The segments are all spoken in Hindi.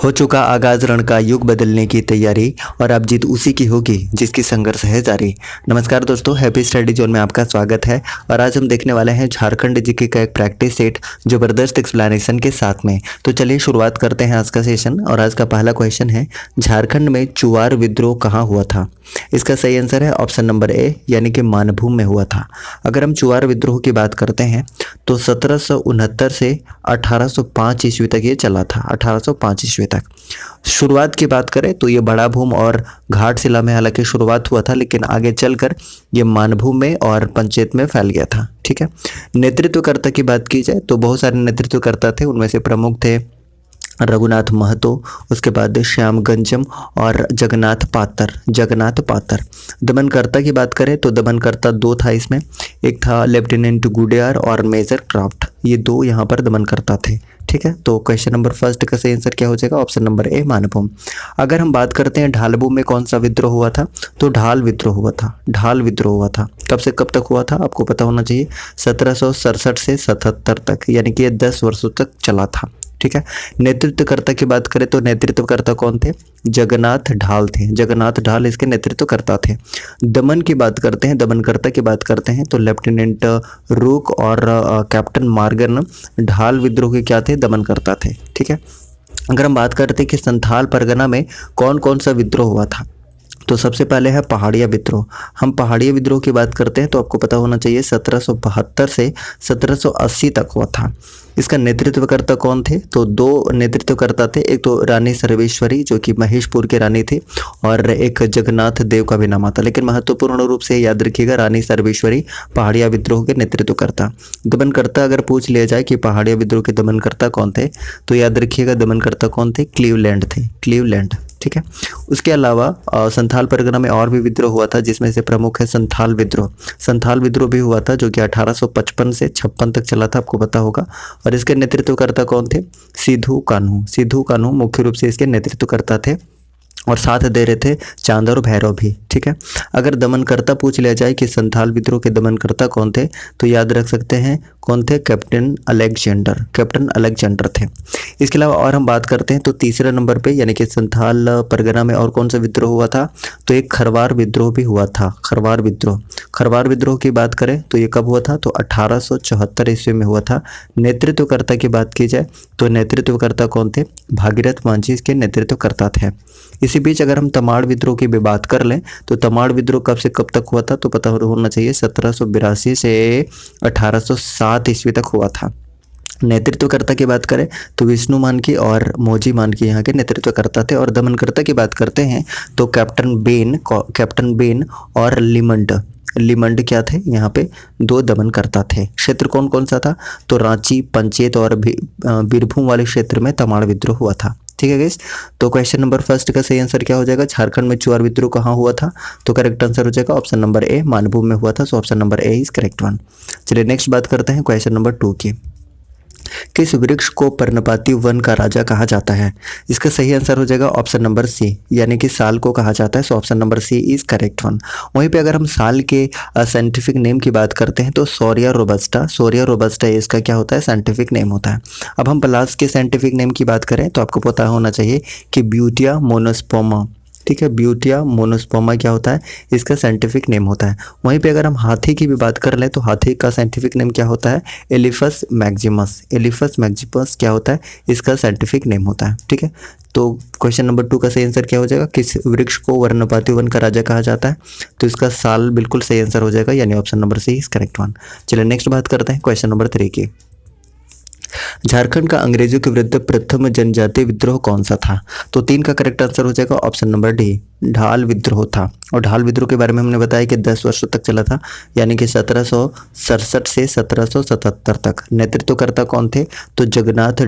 हो चुका आगाज रण का, युग बदलने की तैयारी और अब जीत उसी की होगी जिसकी संघर्ष है जारी। नमस्कार दोस्तों, हैप्पी स्टडी जोन में आपका स्वागत है। और आज हम देखने वाले हैं झारखंड जीके का एक प्रैक्टिस सेट जबरदस्त एक्सप्लेनेशन के साथ में। तो चलिए शुरुआत करते हैं आज का सेशन। और आज का पहला क्वेश्चन है, झारखंड में चुआर विद्रोह कहाँ हुआ था? इसका सही आंसर है ऑप्शन नंबर ए, यानी कि मानभूम में हुआ था। अगर हम चुआर विद्रोह की बात करते हैं तो 1769 से 1805 ईस्वी तक ये चला था। 1805 ईस्वी तक शुरुआत की बात करें तो ये बड़ा भूम और घाटशिला में हालांकि शुरुआत हुआ था, लेकिन आगे चलकर ये मानभूम में और पंचायत में फैल गया था। ठीक है। नेतृत्वकर्ता की बात की जाए तो बहुत सारे नेतृत्वकर्ता थे, उनमें से प्रमुख थे रघुनाथ महतो, उसके बाद श्याम गंजम और जगन्नाथ पातर। दमनकर्ता की बात करें तो दमनकर्ता दो था इसमें, एक था लेफ्टिनेंट गुडियार और मेजर क्राफ्ट। ये दो यहाँ पर दमनकर्ता थे। ठीक है। तो क्वेश्चन नंबर फर्स्ट का सही आंसर क्या हो जाएगा? ऑप्शन नंबर ए, मानभूम। अगर हम बात करते हैं ढालभूम में कौन सा विद्रोह हुआ था, तो ढाल विद्रोह हुआ था। कब से कब तक हुआ था आपको पता होना चाहिए। 1767 से 77 तक, यानी कि ये 10 वर्षों तक चला था। ठीक है। नेतृत्वकर्ता की बात करें तो नेतृत्वकर्ता कौन थे? जगन्नाथ ढाल थे। जगन्नाथ ढाल इसके नेतृत्वकर्ता थे। दमनकर्ता की बात करते हैं तो लेफ्टिनेंट रूक और कैप्टन मार्गन ढाल विद्रोह के क्या थे? दमनकर्ता थे। ठीक है। अगर हम बात करते हैं कि संथाल परगना में कौन कौन सा विद्रोह हुआ था, तो सबसे पहले है पहाड़िया विद्रोह। हम पहाड़िया विद्रोह की बात करते हैं तो आपको पता होना चाहिए 1772 से 1780 तक हुआ था। इसका नेतृत्वकर्ता कौन थे? तो दो नेतृत्वकर्ता थे, एक तो रानी सर्वेश्वरी जो कि महेशपुर के रानी थी, और एक जगन्नाथ देव का भी नाम आता। लेकिन महत्वपूर्ण रूप से याद रखिएगा, रानी सर्वेश्वरी पहाड़िया विद्रोह के नेतृत्वकर्ता। दमनकर्ता अगर पूछ लिया जाए कि पहाड़िया विद्रोह के दमनकर्ता कौन थे, तो याद रखिएगा दमनकर्ता कौन थे? क्लीवलैंड। ठीक है। उसके अलावा संथाल परगना में और भी विद्रोह हुआ था, जिसमें से प्रमुख है संथाल विद्रोह भी हुआ था, जो कि 1855 से 56 तक चला था, आपको पता होगा। और इसके नेतृत्वकर्ता कौन थे? सिद्धू कान्हू मुख्य रूप से इसके नेतृत्वकर्ता थे, और साथ दे रहे थे चांद और भैरव भी। ठीक है। अगर दमनकर्ता पूछ लिया जाए कि संथाल विद्रोह के दमनकर्ता कौन थे, तो याद रख सकते हैं कौन थे? कैप्टन अलेक्जेंडर थे। इसके अलावा और हम बात करते हैं तो तीसरे नंबर पे, यानी कि संथाल परगना में और कौन सा विद्रोह हुआ था, तो एक खरवार विद्रोह भी हुआ था। खरवार विद्रोह की बात करें तो ये कब हुआ था? तो 1874 ईस्वी में हुआ था। नेतृत्वकर्ता की बात की जाए तो नेतृत्वकर्ता कौन थे? भागीरथ मांझी इसके नेतृत्वकर्ता थे। इसी बीच अगर हम तमाड़ विद्रोह की भी बात कर लें तो तमाड़ विद्रोह कब से कब तक हुआ था, तो पता होना चाहिए 1782 से 1807 ईस्वी तक हुआ था। नेतृत्वकर्ता की बात करें तो विष्णु मानकी और मौजी मानकी यहाँ के नेतृत्वकर्ता थे। और दमनकर्ता की बात करते हैं तो कैप्टन बेन और लिमंड क्या थे? यहाँ पे दो दमनकर्ता थे। क्षेत्र कौन कौन सा था? तो रांची, पंचेत और बीरभूम वाले क्षेत्र में तमाड़ विद्रोह हुआ था। ठीक है गाइस। तो क्वेश्चन नंबर फर्स्ट का सही आंसर क्या हो जाएगा? झारखंड में चुआर विद्रोह कहाँ हुआ था? तो करेक्ट आंसर हो जाएगा ऑप्शन नंबर ए, मानभूम में हुआ था। सो option number A is correct one. चलिए नेक्स्ट बात करते हैं क्वेश्चन नंबर 2 की। किस वृक्ष को पर्णपाती वन का राजा कहा जाता है? इसका सही आंसर हो जाएगा ऑप्शन नंबर सी, यानी कि साल को कहा जाता है। So option number C is correct one. वहीं पे अगर हम साल के साइंटिफिक नेम की बात करते हैं तो सोरिया रोबस्टा इसका क्या होता है? साइंटिफिक नेम होता है। अब हम प्लास के साइंटिफिक नेम की बात करें तो आपको पता होना चाहिए कि ब्यूटिया मोनोस्पोमा। ठीक है। ब्यूटिया मोनोस्पोमा क्या होता है? इसका साइंटिफिक नेम होता है। वहीं पे अगर हम हाथी की भी बात कर लें तो हाथी का साइंटिफिक नेम क्या होता है? एलिफस मैक्सिमस क्या होता है? इसका साइंटिफिक नेम होता है। ठीक है। तो क्वेश्चन नंबर 2 का सही आंसर क्या हो जाएगा? किस वृक्ष को वर्णपाती वन का राजा कहा जाता है? तो इसका साल बिल्कुल सही आंसर हो जाएगा, यानी option number C is correct one. चलिए नेक्स्ट बात करते हैं क्वेश्चन नंबर 3 की। झारखंड का अंग्रेजों के विरुद्ध प्रथम जनजातीय विद्रोह कौन सा था? तो 3 का करेक्ट आंसर हो जाएगा ऑप्शन नंबर डी, ढाल विद्रोह था। और ढाल विद्रोह के बारे में हमने बताया कि 10 वर्षों तक चला था, यानी कि 1767 से 1777 तक। नेतृत्वकर्ता कौन थे? तो जगन्नाथ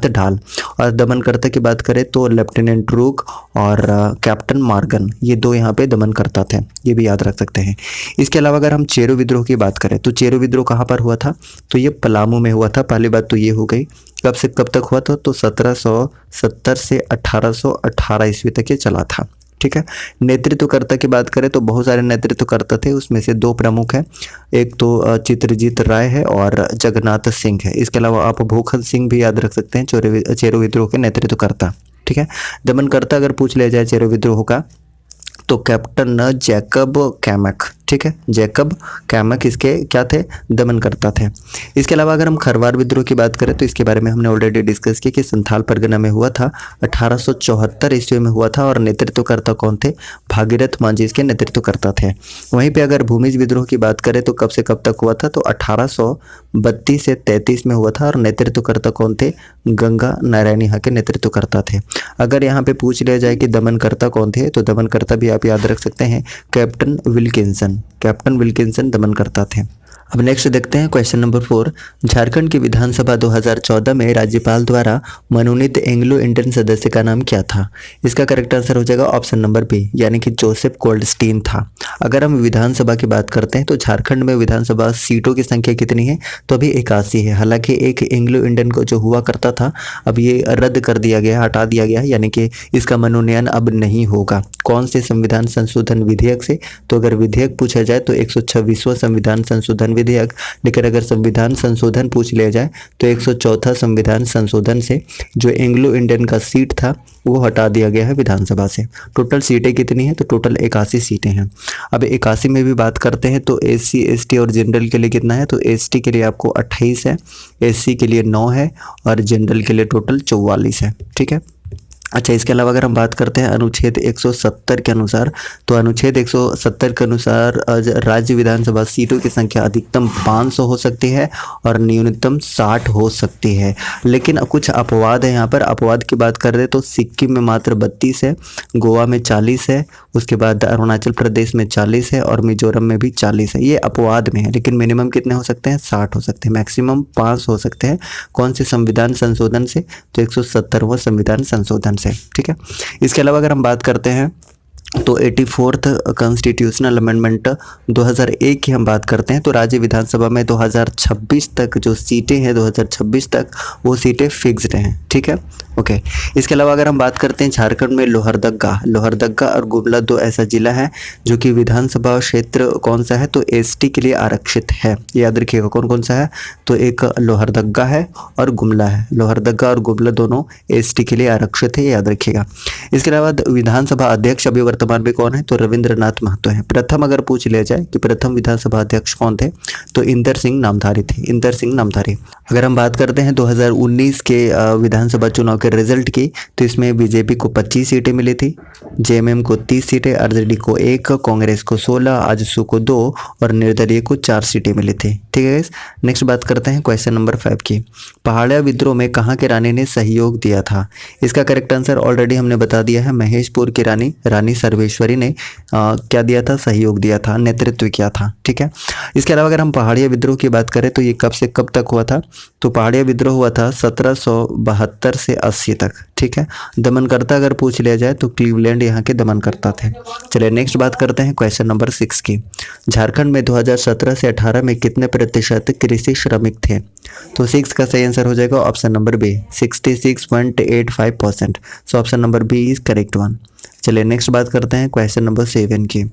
ढाल। और दमनकर्ता की बात करें तो लेफ्टिनेंट रूक और कैप्टन मार्गन, ये दो यहाँ पे दमनकर्ता थे, ये भी याद रख सकते हैं। इसके अलावा अगर हम चेरो विद्रोह की बात करें तो चेरो विद्रोह कहाँ पर हुआ था? तो ये पलामू में हुआ था। पहली बात तो ये हो गई। कब से कब तक हुआ था? तो 1770 से 1818 ईस्वी तक ये चला था। ठीक है। नेतृत्वकर्ता की बात करें तो बहुत सारे नेतृत्वकर्ता थे, उसमें से दो प्रमुख हैं, एक तो चित्रजीत राय है और जगन्नाथ सिंह है। इसके अलावा आप भूखन सिंह भी याद रख सकते हैं, चेरो विद्रोह के नेतृत्वकर्ता। ठीक है। दमनकर्ता अगर पूछ लिया जाए चेरो विद्रोह का तो कैप्टन जैकब कैमक, ठीक है, जैकब कैमक इसके क्या थे, दमनकर्ता थे। इसके अलावा अगर हम खरवार विद्रोह की बात करें तो इसके बारे में हमने ऑलरेडी डिस्कस किया कि संथाल परगना में हुआ था, 1874 ईस्वी में हुआ था और नेतृत्वकर्ता कौन थे, भागीरथ मांझी इसके नेतृत्वकर्ता थे। वहीं पे अगर भूमिज विद्रोह की बात करें तो कब से कब तक हुआ था, तो 1832 से 33 में हुआ था और नेतृत्वकर्ता कौन थे, गंगा नारायण यहाँ के नेतृत्वकर्ता थे। अगर यहाँ पे पूछ लिया जाए कि दमनकर्ता कौन थे तो दमनकर्ता भी आप याद रख सकते हैं, कैप्टन विल्किंसन, कैप्टन विल्किंसन दमनकर्ता थे। अब नेक्स्ट देखते हैं क्वेश्चन नंबर 4। झारखंड की विधानसभा 2014 में राज्यपाल द्वारा मनोनीत एंग्लो इंडियन सदस्य का नाम क्या था? इसका करेक्ट आंसर हो जाएगा ऑप्शन नंबर बी, यानी कि जोसेफ गोल्डस्टीन था। अगर हम विधानसभा की बात करते हैं तो झारखंड में विधानसभा सीटों की संख्या कितनी है, तो अभी 81 है। हालांकि एक एंग्लो इंडियन को जो हुआ करता था अब ये रद्द कर दिया गया, हटा दिया गया है, यानी कि इसका मनोनयन अब नहीं होगा। कौन से संविधान संशोधन विधेयक से? तो अगर विधेयक पूछा जाए तो 126वां संविधान संशोधन विधेयक, लेकिन अगर संविधान संशोधन पूछ लिया जाए तो 104 संविधान संशोधन से जो एंग्लो इंडियन का सीट था वो हटा दिया गया है विधानसभा से। टोटल सीटें कितनी हैं, तो टोटल 81 सीटें हैं। अब 81 में भी बात करते हैं तो SC ST और जनरल के लिए कितना है, तो ST के लिए आपको 28 है, SC के लिए 9 है और जनरल के लिए टोटल 44 है। ठीक है। अच्छा, इसके अलावा अगर हम बात करते हैं अनुच्छेद 170 के अनुसार, तो अनुच्छेद 170 के अनुसार राज्य विधानसभा सीटों की संख्या अधिकतम 500 हो सकती है और न्यूनतम 60 हो सकती है। लेकिन कुछ अपवाद है यहाँ पर। अपवाद की बात कर रहे तो सिक्किम में मात्र 32 है, गोवा में 40 है, उसके बाद अरुणाचल प्रदेश में 40 है और मिजोरम में भी 40 है। ये अपवाद में है, लेकिन मिनिमम कितने हो सकते हैं, 60 हो सकते हैं, मैक्सिमम 5 हो सकते हैं। कौन से संविधान संशोधन से, तो 170वां संविधान संशोधन से। ठीक है। इसके अलावा अगर हम बात करते हैं तो 84th कॉन्स्टिट्यूशनल अमेंडमेंट 2001 की हम बात करते हैं तो राज्य विधानसभा में 2026 तक जो सीटें हैं, 2026 तक वो सीटें फिक्स्ड हैं। ठीक है। ओके। इसके अलावा अगर हम बात करते हैं झारखंड में लोहरदग्गा और गुमला दो ऐसा जिला है जो कि विधानसभा क्षेत्र कौन सा है, तो ST के लिए आरक्षित है। याद रखिएगा कौन कौन सा है, तो एक लोहरदग्गा है और गुमला है। लोहरदग्गा और गुमला दोनों ST के लिए आरक्षित है, याद रखिएगा। इसके अलावा विधानसभा अध्यक्ष अभी वर्तमान में कौन है, तो रविंद्रनाथ महतो है। प्रथम अगर पूछ लिया जाए कि प्रथम विधानसभा अध्यक्ष कौन थे, तो इंदर सिंह नामधारी थे, इंदर सिंह नामधारी। अगर हम बात करते हैं 2019 के विधानसभा चुनाव के रिजल्ट की, तो इसमें बीजेपी को 25 सीटें मिली थी, JMM को 30 सीटें, RJD को 1, कांग्रेस को 16, आजसू को 2 और निर्दलीय को 4 सीटें मिली थी। ठीक है। नेक्स्ट बात करते हैं क्वेश्चन नंबर 5 की। पहाड़िया विद्रोह में कहाँ के रानी ने सहयोग दिया था? इसका करेक्ट आंसर ऑलरेडी हमने बता दिया है, महेशपुर की रानी सर्वेश्वरी ने क्या दिया था, सहयोग दिया था, नेतृत्व किया था। ठीक है। इसके अलावा अगर हम पहाड़िया विद्रोह की बात करें तो ये कब से कब तक हुआ था, तो पहाड़िया विद्रोह हुआ था 1772 से 80 तक। ठीक है। दमनकर्ता अगर पूछ लिया जाए तो क्लीवलैंड यहाँ के दमनकर्ता थे। चलिए नेक्स्ट बात करते हैं क्वेश्चन नंबर 6 की। झारखंड में 2017 से 18 में कितने प्रतिशत कृषि श्रमिक थे? तो 6 का सही आंसर हो जाएगा option number B, 66.85%। So option number B is correct one. चलिए नेक्स्ट बात करते हैं क्वेश्चन नंबर 7 की।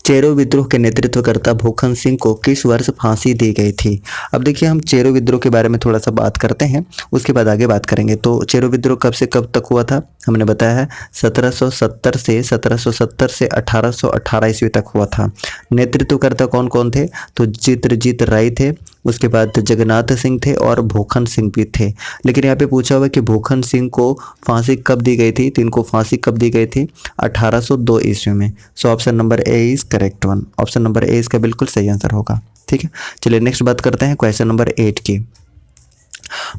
चेरो विद्रोह के नेतृत्वकर्ता भूखन सिंह को किस वर्ष फांसी दी गई थी? अब देखिए हम चेरो विद्रोह के बारे में थोड़ा सा बात करते हैं, उसके बाद आगे बात करेंगे। तो चेरो विद्रोह कब से कब तक हुआ था, हमने बताया है 1770 से 1818 ईस्वी तक हुआ था। नेतृत्वकर्ता कौन कौन थे, तो चित्रजीत राय थे, उसके बाद जगन्नाथ सिंह थे और भूखन सिंह भी थे। लेकिन यहाँ पे पूछा हुआ कि भूखन सिंह को फांसी कब दी गई थी, तो इनको फांसी कब दी गई थी, 1802 ईस्वी में। So option number A is correct one. Option number ए इसका बिल्कुल सही आंसर होगा। ठीक है। चलिए नेक्स्ट बात करते हैं क्वेश्चन नंबर 8 की।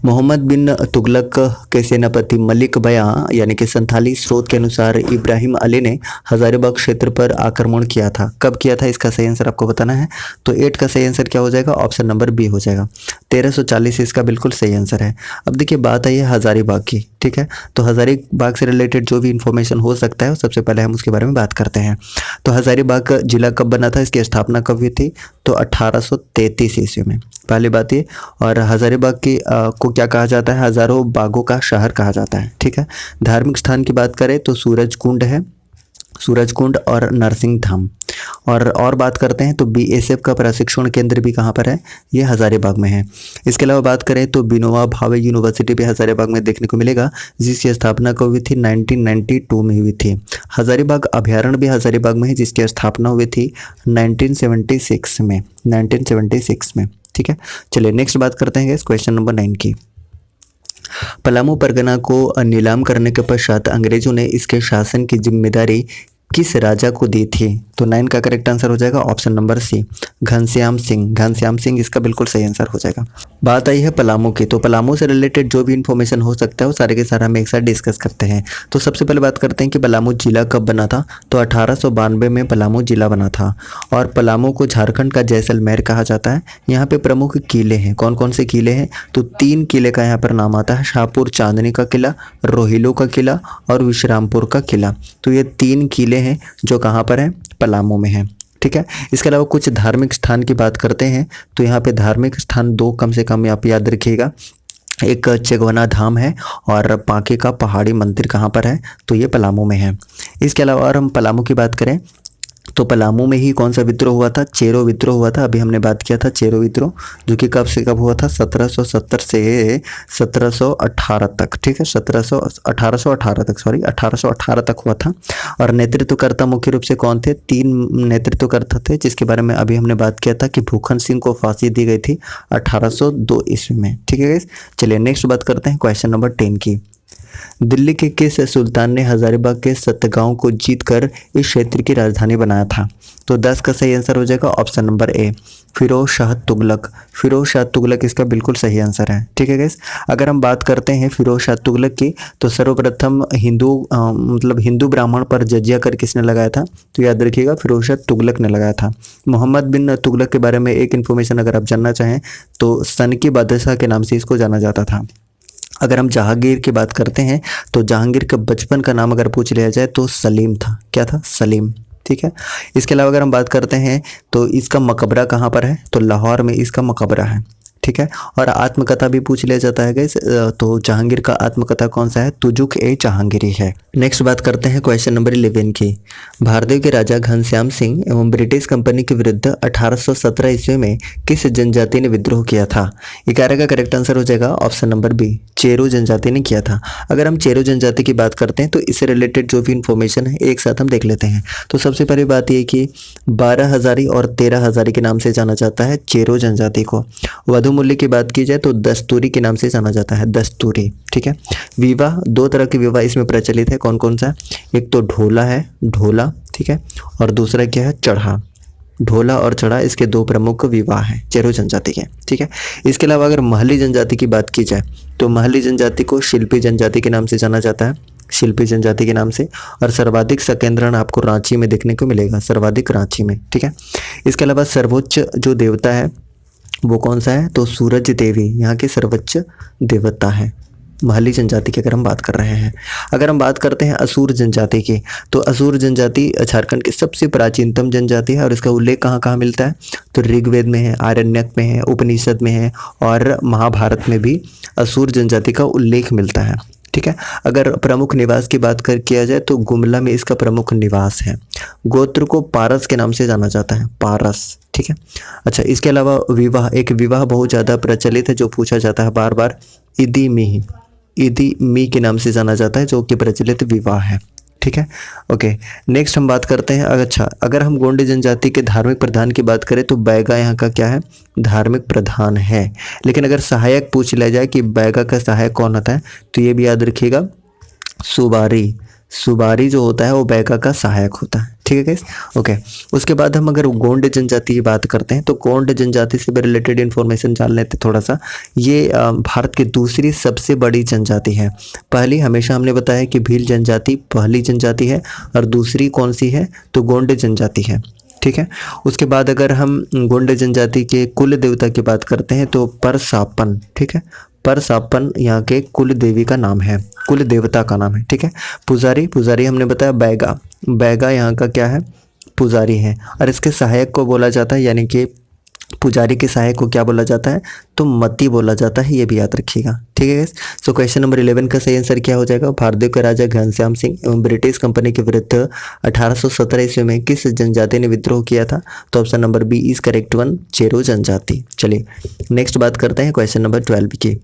मोहम्मद बिन तुगलक के सेनापति मलिक बयां यानी कि संथाली स्रोत के अनुसार इब्राहिम अली ने हजारीबाग क्षेत्र पर आक्रमण किया था। कब किया था, इसका सही आंसर आपको बताना है। तो 8 का सही आंसर क्या हो जाएगा, ऑप्शन नंबर बी हो जाएगा, 1340 इसका बिल्कुल सही आंसर है। अब देखिए बात आई है हजारीबाग की। ठीक है। तो हजारीबाग से रिलेटेड जो भी इंफॉर्मेशन हो सकता है सबसे पहले हम उसके बारे में बात करते हैं। तो हजारीबाग जिला कब बना था, इसकी स्थापना कब हुई थी, तो 1833 ईस्वी में, पहली बात ये। और हजारीबाग की को क्या कहा जाता है, हजारों बागों का शहर कहा जाता है। ठीक है। धार्मिक स्थान की बात करें तो सूरज कुंड है, सूरजकुंड और नरसिंह धाम। और बात करते हैं तो बीएसएफ का प्रशिक्षण केंद्र भी कहाँ पर है, ये हज़ारीबाग में है। इसके अलावा बात करें तो विनोबा भावे यूनिवर्सिटी भी हज़ारीबाग में देखने को मिलेगा, जिसकी स्थापना कब हुई थी, 1992 में हुई थी। हज़ारीबाग अभ्यारण्य भी हज़ारीबाग में है, जिसकी स्थापना हुई थी 1976 में, 1976 में। ठीक है, चलिए नेक्स्ट बात करते हैं क्वेश्चन नंबर 9 की। पलामू परगना को नीलाम करने के पश्चात अंग्रेजों ने इसके शासन की जिम्मेदारी किस राजा को दी थी? तो 9 का करेक्ट आंसर हो जाएगा option number C, Ghanshyam Singh. Ghanshyam Singh इसका बिल्कुल सही आंसर हो जाएगा। बात आई है पलामू की, तो पलामू से रिलेटेड जो भी इन्फॉर्मेशन हो सकता है वो सारे के सारे हम एक साथ डिस्कस करते हैं। तो सबसे पहले बात करते हैं कि पलामू जिला कब बना था। तो 1892 में पलामू जिला बना था। और पलामू को झारखंड का जैसलमेर कहा जाता है। यहाँ पे प्रमुख किले हैं, कौन कौन से किले हैं? तो 3 किले का यहाँ पर नाम आता है, शाहपुर चांदनी का किला, रोहिलो का किला और विश्रामपुर का किला। तो ये 3 किले हैं जो कहाँ पर हैं, पलामू में हैं। ठीक है, इसके अलावा कुछ धार्मिक स्थान की बात करते हैं। तो यहाँ पे धार्मिक स्थान 2 कम से कम आप याद रखिएगा, एक चेगवना धाम है और पांके का पहाड़ी मंदिर कहाँ पर है, तो ये पलामू में है। इसके अलावा और हम पलामू की बात करें तो पलामू में ही कौन सा विद्रोह हुआ था, चेरो विद्रोह हुआ था। अभी हमने बात किया था चेरो विद्रोह, जो कि कब से कब हुआ था, 1770 से 1718 तक। ठीक है, 1818 तक, सॉरी 1818 तक हुआ था। और नेतृत्वकर्ता मुख्य रूप से कौन थे? 3 नेतृत्वकर्ता थे, जिसके बारे में अभी हमने बात किया था कि भूखन सिंह को फांसी दी गई थी 1802 ईस्वी में। ठीक है गाइस, चलिए नेक्स्ट बात करते हैं क्वेश्चन नंबर 10 की। दिल्ली के किस सुल्तान ने हजारीबाग के सतगांव को जीतकर इस क्षेत्र की राजधानी बनाया था? तो 10 का सही आंसर हो जाएगा option number A, Firoz Shah Tughlaq. Firoz Shah Tughlaq इसका बिल्कुल सही आंसर है। ठीक है गाइस, अगर हम बात करते हैं फिरोज शाह तुगलक की, तो सर्वप्रथम हिंदू ब्राह्मण पर जजिया कर किसने लगाया था? तो याद रखिएगा फिरोज शाह तुगलक ने लगाया था। मोहम्मद बिन तुगलक के बारे में एक इन्फॉर्मेशन अगर आप जानना चाहें तो सनकी बादशाह के नाम से इसको जाना जाता था। अगर हम जहांगीर की बात करते हैं तो जहांगीर का बचपन का नाम अगर पूछ लिया जाए तो सलीम था। क्या था? सलीम। ठीक है, इसके अलावा अगर हम बात करते हैं तो इसका मकबरा कहाँ पर है? तो लाहौर में इसका मकबरा है। ठीक है, और आत्मकथा भी पूछ लिया जाता है गाइस, तो जहांगीर का आत्मकथा कौन सा है? तुजुक ए जहांगीरी है। नेक्स्ट बात करते हैं क्वेश्चन नंबर 11 की। भारतीय के राजा घनश्याम सिंह एवं ब्रिटिश कंपनी के विरुद्ध 1817 ईस्वी में किस जनजाति ने विद्रोह किया था? 11 का करेक्ट आंसर हो जाएगा ऑप्शन नंबर बी, चेरो जनजाति ने किया था। अगर हम चेरो जनजाति की बात करते हैं तो इससे रिलेटेड जो भी इन्फॉर्मेशन है एक साथ हम देख लेते हैं। तो सबसे पहली बात यह कि 12 हजारी और 13 हजारी के नाम से जाना जाता है चेरो जनजाति को। वधु मूल्य की बात की जाए तो दस्तूरी के नाम से जाना जाता है, दस्तूरी। ठीक है, विवाह 2 तरह के विवाह इसमें प्रचलित है, कौन कौन सा? एक तो ढोला है, ढोला। ठीक है, और दूसरा क्या है? चढ़ा। ढोला और चढ़ा इसके 2 प्रमुख विवाह हैं चेरो जनजाति के। ठीक है, इसके अलावा अगर महली जनजाति की बात की जाए तो महली जनजाति को शिल्पी जनजाति के नाम से जाना जाता है, शिल्पी जनजाति के नाम से। और सर्वाधिक संकेंद्रण आपको रांची में देखने को मिलेगा, सर्वाधिक रांची में। ठीक है, इसके अलावा सर्वोच्च जो देवता है वो कौन सा है? तो सूरज देवी यहाँ के सर्वोच्च देवता है महली जनजाति की अगर हम बात कर रहे हैं। अगर हम बात करते हैं असुर जनजाति की, तो असुर जनजाति झारखंड की सबसे प्राचीनतम जनजाति है और इसका उल्लेख कहाँ कहाँ मिलता है? तो ऋग्वेद में है, आरण्यक में है, उपनिषद में है और महाभारत में भी असुर जनजाति का उल्लेख मिलता है। ठीक है, अगर प्रमुख निवास की बात किया जाए तो गुमला में इसका प्रमुख निवास है। गोत्र को पारस के नाम से जाना जाता है, पारस। ठीक है, अच्छा, इसके अलावा विवाह, एक विवाह बहुत ज़्यादा प्रचलित है जो पूछा जाता है बार बार, इदी मी के नाम से जाना जाता है, जो कि प्रचलित विवाह है। ठीक है, ओके, नेक्स्ट हम बात करते हैं। अच्छा, अगर हम गोंडी जनजाति के धार्मिक प्रधान की बात करें तो बैगा यहाँ का क्या है? धार्मिक प्रधान है। लेकिन अगर सहायक पूछ लिया जाए कि बैगा का सहायक कौन होता है तो ये भी याद रखिएगा, सुबारी। सुबारी जो होता है वो बैगा का सहायक होता है। ठीक है गाइस, ओके। उसके बाद हम अगर गोंड जनजाति की बात करते हैं तो गोंड जनजाति से भी रिलेटेड इन्फॉर्मेशन जान लेते थोड़ा सा। ये भारत की दूसरी सबसे बड़ी जनजाति है। पहली हमेशा हमने बताया कि भील जनजाति पहली जनजाति है और दूसरी कौन सी है? तो गोंड जनजाति है। ठीक है, उसके बाद अगर हम गोंड जनजाति के कुल देवता की बात करते हैं तो परसापन। ठीक है, परसापन यहाँ के कुल देवी का नाम है, कुल देवता का नाम है। ठीक है, पुजारी हमने बताया बैगा यहाँ का क्या है? पुजारी है। और इसके सहायक को बोला जाता है, यानी कि पुजारी के सहायक को क्या बोला जाता है? तो मती बोला जाता है, ये भी याद रखिएगा। ठीक है गाइस। सो क्वेश्चन नंबर 11 का सही आंसर क्या हो जाएगा? भारतीय के राजा घनश्याम सिंह एवं ब्रिटिश कंपनी के विरुद्ध 1817 ईस्वी में किस जनजाति ने विद्रोह किया था? तो option number B is correct one, Chero जनजाति। चलिए नेक्स्ट बात करते हैं क्वेश्चन नंबर 12 की।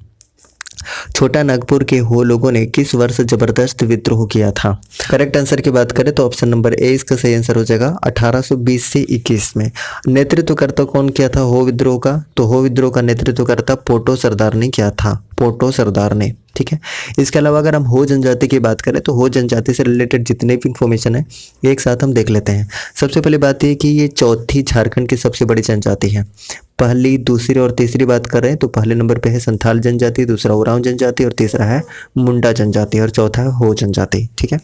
छोटा नागपुर के हो लोगों ने किस वर्ष जबरदस्त विद्रोह किया था? करेक्ट आंसर की बात करें तो ऑप्शन नंबर ए इसका सही आंसर हो जाएगा 1820 से 21 में। नेतृत्वकर्ता कौन किया था हो विद्रोह का? तो हो विद्रोह का नेतृत्वकर्ता पोटो सरदार ने किया था, पोटो सरदार ने। ठीक है। इसके अलावा अगर हम हो जनजाति की बात करें तो हो जनजाति से रिलेटेड जितने भी इंफॉर्मेशन है एक साथ हम देख लेते हैं। सबसे पहले बात यह कि ये चौथी झारखंड की सबसे बड़ी जनजाति है। पहली, दूसरी और तीसरी बात कर रहे हैं तो पहले नंबर पे है संथाल जनजाति, दूसरा उरांव जनजाति और तीसरा है मुंडा जनजाति और चौथा है हो जनजाति। ठीक है।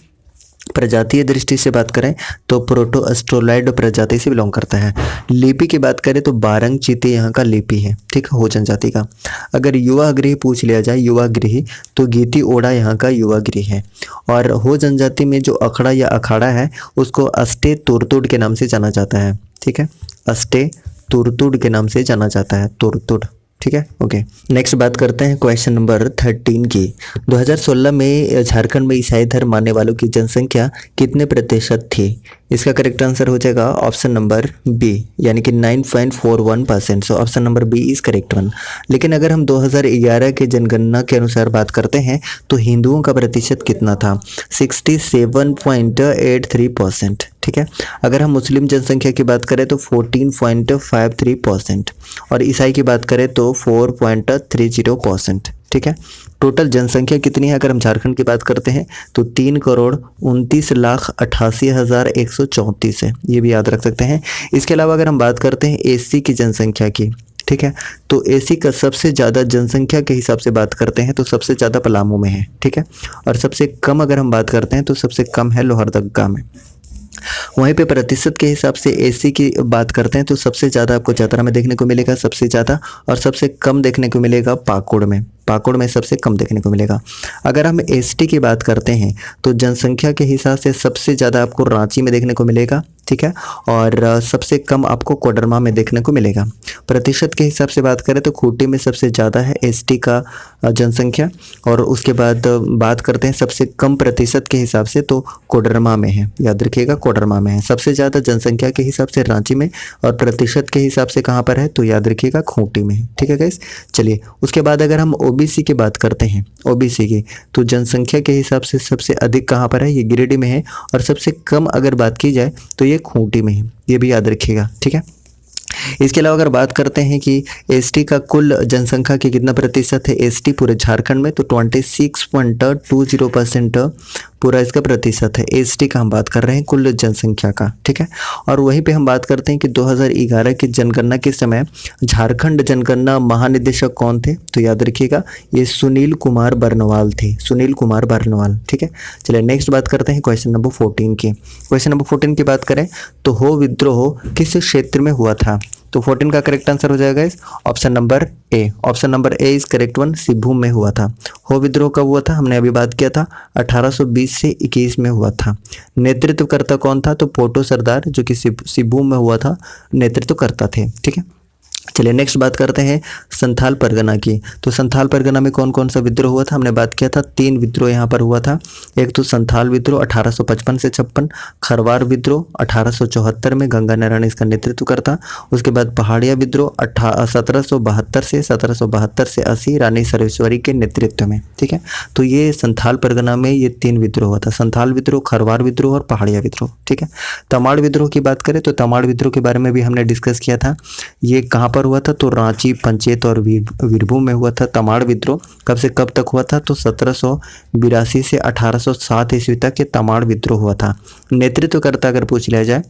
प्रजातीय दृष्टि से बात करें तो प्रोटो अस्ट्रोलाइड प्रजाति से बिलोंग करता है। लिपि की बात करें तो बारंग चीते यहाँ का लिपि है। ठीक है, हो जनजाति का। अगर युवा गृह पूछ लिया जाए, युवा गृह, तो गीती ओड़ा यहाँ का युवा गृह है। और हो जनजाति में जो अखड़ा या अखाड़ा है उसको अस्टे तुरतुड़ के नाम से जाना जाता है। ठीक है, अस्टे तुरतुड़ के नाम से जाना जाता है, तुरतुड़। ठीक है, ओके। नेक्स्ट बात करते हैं क्वेश्चन नंबर 13 की। 2016 में झारखंड में ईसाई धर्म मानने वालों की जनसंख्या कितने प्रतिशत थी? इसका करेक्ट आंसर हो जाएगा ऑप्शन नंबर बी, यानी कि 9.41%। So option number B is correct one. लेकिन अगर हम 2011 के जनगणना के अनुसार बात करते हैं तो हिंदुओं का प्रतिशत कितना था? 67.83%। ठीक है। अगर हम मुस्लिम जनसंख्या की बात करें तो 14.53% और ईसाई की बात करें तो 4.30%। ठीक है। टोटल जनसंख्या कितनी है अगर हम झारखंड की बात करते हैं तो 3,29,88,134 है, ये भी याद रख सकते हैं। इसके अलावा अगर हम बात करते हैं एससी की जनसंख्या की, ठीक है, तो एसी का सबसे ज़्यादा जनसंख्या के हिसाब से बात करते हैं तो सबसे ज़्यादा पलामू में है। ठीक है। और सबसे कम अगर हम बात करते हैं तो सबसे कम है लोहरदगा में। वहीं पे प्रतिशत के हिसाब से एसी की बात करते हैं तो सबसे ज़्यादा आपको चतरा में देखने को मिलेगा सबसे ज़्यादा, और सबसे कम देखने को मिलेगा पाकुड़ में। पाकुड़ में सबसे कम देखने को मिलेगा। अगर हम एसटी की बात करते हैं तो जनसंख्या के हिसाब से सबसे ज़्यादा आपको रांची में देखने को मिलेगा। ठीक है। और सबसे कम आपको कोडरमा में देखने को मिलेगा। प्रतिशत के हिसाब से बात करें तो खूंटी में सबसे ज़्यादा है एसटी का जनसंख्या, और उसके बाद बात करते हैं सबसे कम प्रतिशत के हिसाब से तो कोडरमा में है। याद रखिएगा, कोडरमा में है। सबसे ज़्यादा जनसंख्या के हिसाब से रांची में, और प्रतिशत के हिसाब से कहाँ पर है तो याद रखिएगा खूंटी में है। ठीक है गाइस। चलिए उसके बाद अगर हम ओबीसी की बात करते हैं, ओबीसी की, तो जनसंख्या के हिसाब से सबसे अधिक कहाँ पर है? ये गिरिडीह में है। और सबसे कम अगर बात की जाए तो ये खूंटी में है, ये भी याद रखिएगा। ठीक है। इसके अलावा अगर बात करते हैं कि एसटी का कुल जनसंख्या के कितना प्रतिशत है एसटी पूरे झारखंड में, तो 26.20% पूरा इसका प्रतिशत है। एसटी का हम बात कर रहे हैं कुल जनसंख्या का। ठीक है। और वहीं पे हम बात करते हैं कि 2011 की जनगणना के समय झारखंड जनगणना महानिदेशक कौन थे? तो याद रखिएगा ये सुनील कुमार बरनवाल थे, सुनील कुमार बरनवाल। ठीक है। चलिए नेक्स्ट बात करते हैं क्वेश्चन नंबर 14 की। क्वेश्चन नंबर 14 की बात करें तो हो विद्रोह किस क्षेत्र में हुआ था? तो 14 का करेक्ट आंसर हो जाएगा इस option number A. Option number A is correct one, सिभूम में हुआ था। हो विद्रोह कब हुआ था? हमने अभी बात किया था 1820 से 21 में हुआ था। नेतृत्वकर्ता कौन था? तो पोटो सरदार, जो कि सिभूम में हुआ था, नेतृत्वकर्ता थे। ठीक है। चलिए नेक्स्ट बात करते हैं संथाल परगना की। तो संथाल परगना में कौन कौन सा विद्रोह हुआ था? हमने बात किया था 3 विद्रोह यहाँ पर हुआ था। एक तो संथाल विद्रोह 1855 से 56, खरवार विद्रोह 1874 में गंगा नारायण इसका नेतृत्व करता। उसके बाद पहाड़िया विद्रोह 1772 से 80 रानी सरेश्वरी के नेतृत्व में। ठीक है। तो ये संथाल परगना में ये 3 विद्रोह हुआ था, संथाल विद्रोह, खरवार विद्रोह और पहाड़िया विद्रोह। ठीक है। तमाड़ विद्रोह की बात करें तो तमाड़ विद्रोह के बारे में भी हमने डिस्कस किया था। ये कहाँ पर हुआ था? तो रांची, पंचेत और वीरभूम में हुआ था। तमाड़ विद्रोह कब से कब तक हुआ था? तो 1782 से 1807 ईस्वी तक के तमाड़ विद्रोह हुआ था। नेतृत्वकर्ता अगर पूछ लिया जाए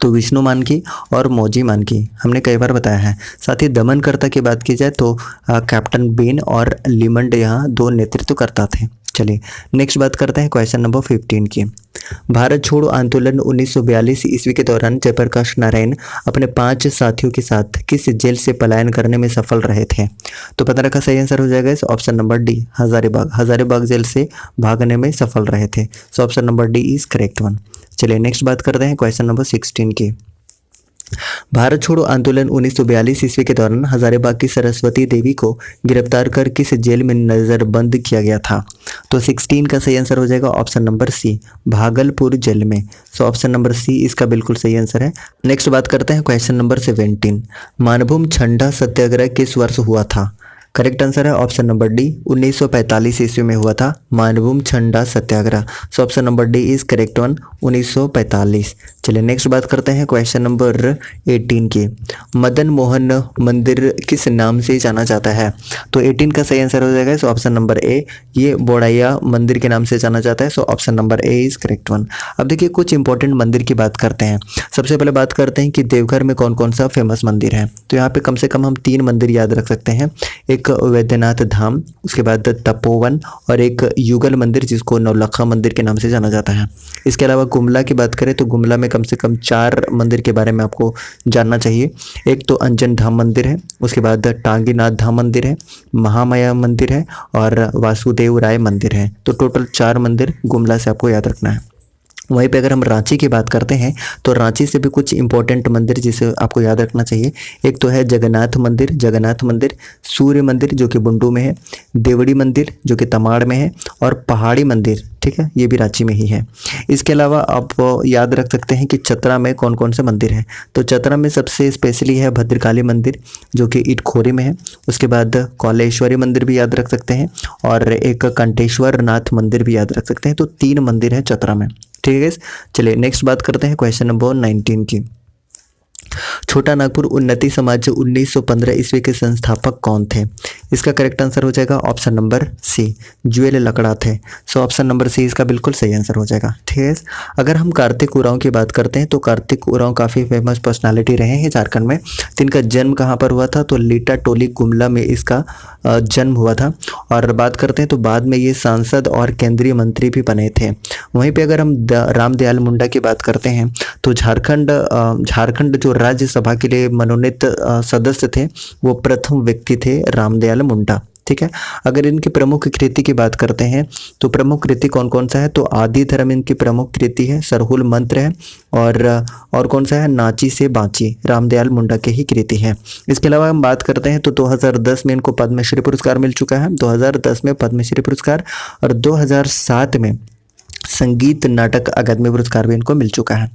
तो विष्णु मानकी और मौजी मानकी, हमने कई बार बताया है। साथ ही दमनकर्ता की बात की जाए तो कैप्टन बेन और लिमंड यहाँ 2 नेतृत्वकर्ता थे। चलिए नेक्स्ट बात करते हैं क्वेश्चन नंबर 15 की। भारत छोड़ो आंदोलन 1942 ईस्वी के दौरान जयप्रकाश नारायण अपने 5 साथियों के साथ किस जेल से पलायन करने में सफल रहे थे? तो 15 का सही आंसर हो जाएगा इस option number D, Hazaribagh. Hazaribagh jail से भागने में सफल रहे थे। So option number D is correct one. चलिए नेक्स्ट बात करते हैं क्वेश्चन नंबर 16 की। भारत छोड़ो आंदोलन 1942 ईस्वी के दौरान हजारीबाग की सरस्वती देवी को गिरफ्तार कर किस जेल में नजरबंद किया गया था? तो 16 का सही आंसर हो जाएगा option number C, Bhagalpur jail में। सो ऑप्शन नंबर सी इसका बिल्कुल सही आंसर है। नेक्स्ट बात करते हैं क्वेश्चन नंबर 17। मानभूम छंडा सत्याग्रह किस वर्ष हुआ था? करेक्ट आंसर है ऑप्शन नंबर डी, 1945 ईस्वी में हुआ था Manbhum Chhanda satyagraha. So option number D is correct one, 1945। चलिए नेक्स्ट बात करते हैं क्वेश्चन नंबर 18 की। मदन मोहन मंदिर किस नाम से जाना जाता है? तो 18 का सही आंसर हो जाएगा सो ऑप्शन नंबर ए, ये बोड़ैया मंदिर के नाम से जाना जाता है। So option number A is correct one. अब देखिए कुछ इंपॉर्टेंट मंदिर की बात करते हैं। सबसे पहले बात करते हैं कि देवघर में कौन कौन सा फेमस मंदिर है। तो यहाँ पे कम से कम हम 3 मंदिर याद रख सकते हैं, एक वैद्यनाथ धाम, उसके बाद तपोवन और एक युगल मंदिर जिसको नौलखा मंदिर के नाम से जाना जाता है। इसके अलावा गुमला की बात करें तो गुमला में कम से कम 4 मंदिर के बारे में आपको जानना चाहिए। एक तो अंजन धाम मंदिर है, उसके बाद टांगीनाथ धाम मंदिर है, महामाया मंदिर है और वासुदेव राय मंदिर है। तो टोटल 4 मंदिर गुमला से आपको याद रखना है। वहीं पे अगर हम रांची की बात करते हैं तो रांची से भी कुछ इंपॉर्टेंट मंदिर जिसे आपको याद रखना चाहिए। एक तो है जगन्नाथ मंदिर, सूर्य मंदिर जो कि बुंडू में है, देवड़ी मंदिर जो कि तमाड़ में है और पहाड़ी मंदिर, ठीक है, ये भी रांची में ही है। इसके अलावा आप याद रख सकते हैं कि चतरा में कौन कौन से मंदिर हैं। तो चतरा में सबसे स्पेशली है भद्रकाली मंदिर जो कि इटखोरी में है, उसके बाद कौलेश्वरी मंदिर भी याद रख सकते हैं और एक कंटेश्वर नाथ मंदिर भी याद रख सकते हैं। तो 3 मंदिर हैं चतरा में, ठीक है। चलिए नेक्स्ट बात करते हैं क्वेश्चन नंबर 19 की। छोटा नागपुर उन्नति समाज 1915 ईस्वी के संस्थापक कौन थे? इसका करेक्ट आंसर हो जाएगा ऑप्शन नंबर सी, जुएल लकड़ा थे। सो ऑप्शन नंबर सी इसका बिल्कुल सही आंसर हो जाएगा, ठीक है। अगर हम कार्तिक उरांव की बात करते हैं तो कार्तिक उरांव काफ़ी फेमस पर्सनालिटी रहे हैं झारखंड में। तो इनका जन्म कहाँ पर हुआ था? तो लीटा टोली गुमला में इसका जन्म हुआ था। और बात करते हैं तो बाद में ये सांसद और केंद्रीय मंत्री भी बने थे। वहीं पे अगर हम रामदयाल मुंडा की बात करते हैं तो झारखंड जो राज्यसभा के लिए मनोनीत सदस्य थे वो प्रथम व्यक्ति थे रामदयाल मुंडा, ठीक है। अगर इनकी प्रमुख कृति की बात करते हैं तो प्रमुख कृति कौन कौन सा है? तो आदि धर्म इनकी प्रमुख कृति है, सरहुल मंत्र है और कौन सा है? नाची से बाँची, रामदयाल मुंडा के ही कृति है। इसके अलावा हम बात करते हैं तो 2010 में इनको पद्मश्री पुरस्कार मिल चुका है, 2010 में पद्मश्री पुरस्कार और 2007 में संगीत नाटक अकादमी पुरस्कार भी इनको मिल चुका है।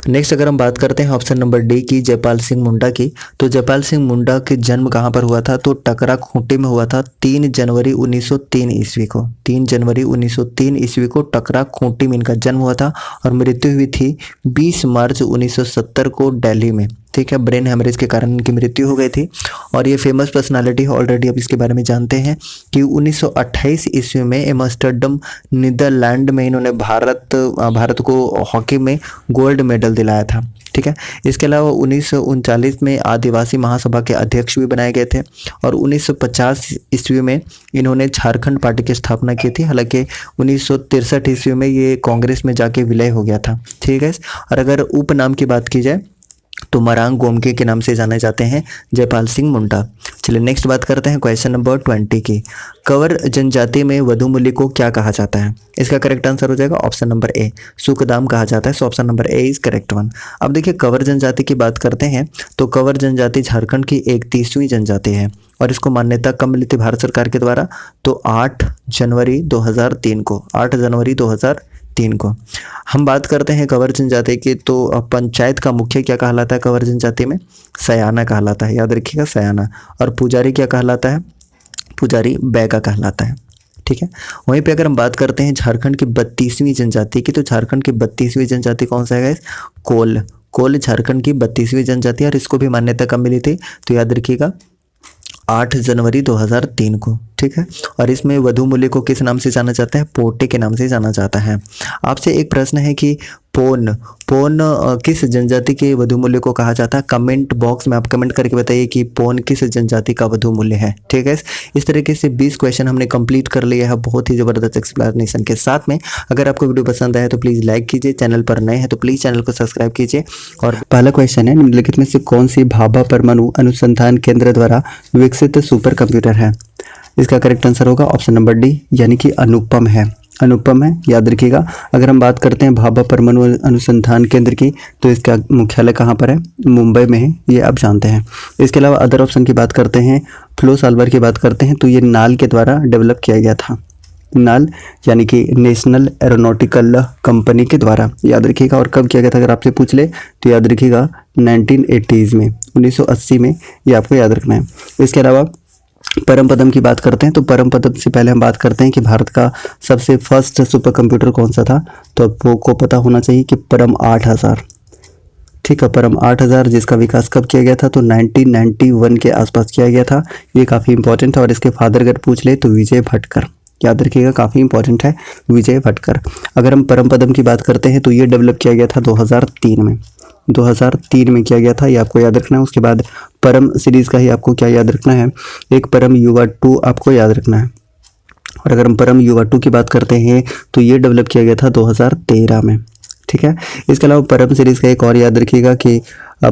नेक्स्ट अगर हम बात करते हैं ऑप्शन नंबर डी की, जयपाल सिंह मुंडा की, तो जयपाल सिंह मुंडा के जन्म कहाँ पर हुआ था? तो टकरा खूंटी में हुआ था 3 जनवरी 1903 ईस्वी को। 3 जनवरी 1903 ईस्वी को टकरा खूंटी में इनका जन्म हुआ था और मृत्यु हुई थी 20 मार्च 1970 को दिल्ली में, ठीक है। ब्रेन हेमरेज के कारण इनकी मृत्यु हो गई थी और ये फेमस पर्सनालिटी है। ऑलरेडी अब इसके बारे में जानते हैं कि 1928 ईस्वी में एम्स्टर्डम नीदरलैंड में इन्होंने भारत को हॉकी में गोल्ड मेडल दिलाया था, ठीक है। इसके अलावा 1939 में आदिवासी महासभा के अध्यक्ष भी बनाए गए थे और 1950 ईस्वी में इन्होंने झारखंड पार्टी की स्थापना की थी। हालांकि 1963 ईस्वी में ये कांग्रेस में जाके विलय हो गया था, ठीक है। और अगर उपनाम की बात की जाए तो मरांग गोमके के नाम से जाने जाते हैं जयपाल सिंह मुंडा। चलिए नेक्स्ट बात करते हैं क्वेश्चन नंबर 20 की। कंवर जनजाति में वधु मूल्य को क्या कहा जाता है? इसका करेक्ट आंसर हो जाएगा ऑप्शन नंबर ए, सुखदाम कहा जाता है। So option number A is correct one. अब देखिए कंवर जनजाति की बात करते हैं तो कंवर जनजाति झारखंड की 31वीं जनजाति है और इसको मान्यता कब मिली थी भारत सरकार के द्वारा? तो 8 जनवरी 2003 को, 8 जनवरी 2003 को। हम बात करते हैं कंवर जनजाति की तो पंचायत का मुखिया क्या कहलाता है कंवर जनजाति में? सयाना कहलाता है, याद रखिएगा सयाना। और पुजारी क्या कहलाता है? पुजारी बैगा कहलाता है, ठीक है। वहीं पे अगर हम बात करते हैं झारखंड की 32वीं जनजाति की, तो झारखंड की 32वीं जनजाति कौन सा है गाइस? कोल झारखंड की 32वीं जनजाति और इसको भी मान्यता कब मिली थी? तो याद रखिएगा 8 जनवरी 2003 को, ठीक है। और इसमें वधु मूल्य को किस नाम से जाना जाता है? पोटे के नाम से जाना जाता है। आपसे एक प्रश्न है कि पोन किस जनजाति के वधु मूल्य को कहा जाता है? कमेंट बॉक्स में आप कमेंट करके बताइए कि पोन किस जनजाति का वधु मूल्य है, ठीक है। इस तरीके से 20 क्वेश्चन हमने कंप्लीट कर लिया है बहुत ही ज़बरदस्त एक्सप्लेनेशन के साथ में। अगर आपको वीडियो पसंद आया तो प्लीज़ लाइक कीजिए, चैनल पर नए हैं तो प्लीज़ चैनल को सब्सक्राइब कीजिए। और पहला क्वेश्चन है, निम्नलिखित में से कौन सी भाभा परमाणु अनुसंधान केंद्र द्वारा विकसित सुपर कंप्यूटर है? इसका करेक्ट आंसर होगा ऑप्शन नंबर डी, यानी कि अनुपम है। अनुपम है, याद रखिएगा। अगर हम बात करते हैं भाभा परमाणु अनुसंधान केंद्र की, तो इसका मुख्यालय कहाँ पर है? मुंबई में है, ये आप जानते हैं। इसके अलावा अदर ऑप्शन की बात करते हैं, फ्लो सॉल्वर की बात करते हैं, तो ये नाल के द्वारा डेवलप किया गया था। नाल यानी कि नेशनल एरोनॉटिकल कंपनी के द्वारा, याद रखिएगा। और कब किया गया था अगर आपसे पूछ ले तो याद रखिएगा 1980s में, 1980 में, ये आपको याद रखना है। इसके अलावा परम पदम की बात करते हैं, तो परम पदम से पहले हम बात करते हैं कि भारत का सबसे फर्स्ट सुपर कंप्यूटर कौन सा था, तो आपको पता होना चाहिए कि परम 8000। ठीक है, परम 8000 जिसका विकास कब किया गया था, तो 1991 के आसपास किया गया था। ये काफ़ी इंपॉर्टेंट है। और इसके फादर अगर पूछ ले तो विजय भटकर, याद रखिएगा, काफ़ी इंपॉर्टेंट है, विजय भटकर। अगर हम परम पदम की बात करते हैं तो ये डेवलप किया गया था 2003 में, 2003 में किया गया था, ये आपको याद रखना है। उसके बाद परम सीरीज़ का ही आपको क्या याद रखना है, एक परम युवा 2 आपको याद रखना है। और अगर हम परम युवा 2 की बात करते हैं तो ये डेवलप किया गया था 2013 में। ठीक है, इसके अलावा परम सीरीज़ का एक और याद रखिएगा कि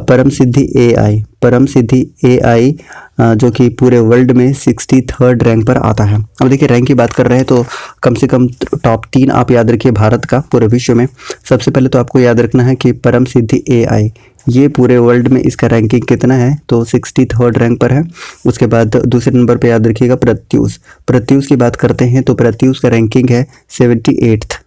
परम सिद्धि AI, परम सिद्धि AI जो कि पूरे वर्ल्ड में 63rd रैंक पर आता है। अब देखिए रैंक की बात कर रहे हैं तो कम से कम टॉप 3 आप याद रखिए भारत का पूरे विश्व में। सबसे पहले तो आपको याद रखना है कि परम सिद्धि AI ये पूरे वर्ल्ड में इसका रैंकिंग कितना है, तो 63rd रैंक पर है। उसके बाद दूसरे नंबर पे याद रखिएगा प्रत्यूष, प्रत्यूष की बात करते हैं तो प्रत्यूष का रैंकिंग है 78th।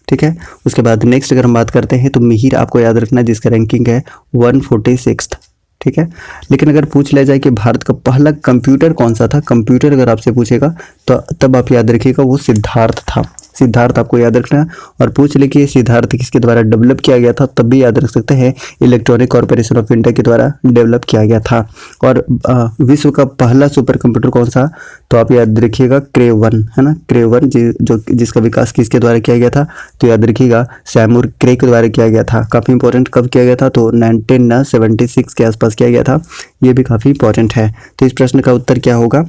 ठीक है, उसके बाद नेक्स्ट अगर हम बात करते हैं तो मिहिर आपको याद रखना है जिसका रैंकिंग है 146th। ठीक है, लेकिन अगर पूछ लिया जाए कि भारत का पहला कंप्यूटर कौन सा था, कंप्यूटर अगर आपसे पूछेगा तो तब आप याद रखिएगा वो सिद्धार्थ था। सिद्धार्थ आपको याद रखना है। और पूछ ले कि ये सिद्धार्थ किसके द्वारा डेवलप किया गया था, तब भी याद रख सकते हैं, इलेक्ट्रॉनिक कॉर्पोरेशन ऑफ इंडिया के द्वारा डेवलप किया गया था। और विश्व का पहला सुपर कंप्यूटर कौन सा, तो आप याद रखिएगा क्रे-1 है ना, क्रे-1 जो जिसका विकास किसके द्वारा किया गया था, तो याद रखिएगा सैमुर क्रे के द्वारा किया गया था। काफ़ी इंपॉर्टेंट, कब किया गया था, तो 1976 के आसपास किया गया था। ये भी काफ़ी इंपॉर्टेंट है। तो इस प्रश्न का उत्तर क्या होगा,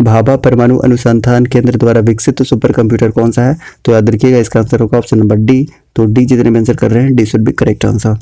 भाभा परमाणु अनुसंधान केंद्र द्वारा विकसित सुपर कंप्यूटर कौन सा है, तो याद रखिएगा इसका आंसर होगा ऑप्शन नंबर डी। तो डी जितने भी आंसर कर रहे हैं D should be correct answer.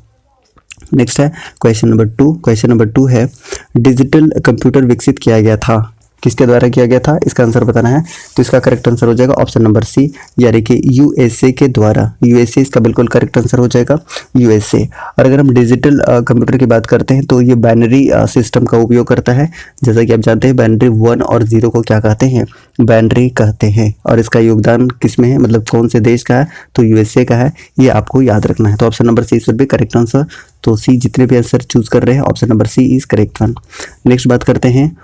Next है क्वेश्चन नंबर 2। क्वेश्चन नंबर 2 है डिजिटल कंप्यूटर विकसित किया गया था, किसके द्वारा किया गया था, इसका आंसर बताना है। तो इसका करेक्ट आंसर हो जाएगा ऑप्शन नंबर सी, यानी कि USA के द्वारा। USA इसका बिल्कुल करेक्ट आंसर हो जाएगा, USA। और अगर हम डिजिटल कंप्यूटर की बात करते हैं तो ये बाइनरी सिस्टम का उपयोग करता है। जैसा कि आप जानते हैं बाइनरी 1 और 0 को क्या कहते हैं, बाइनरी कहते हैं। और इसका योगदान किस में है, मतलब कौन से देश का है, तो USA का है। ये आपको याद रखना है। तो option number C should be correct answer. तो सी जितने भी आंसर चूज कर रहे हैं option number C is correct one. Next बात करते हैं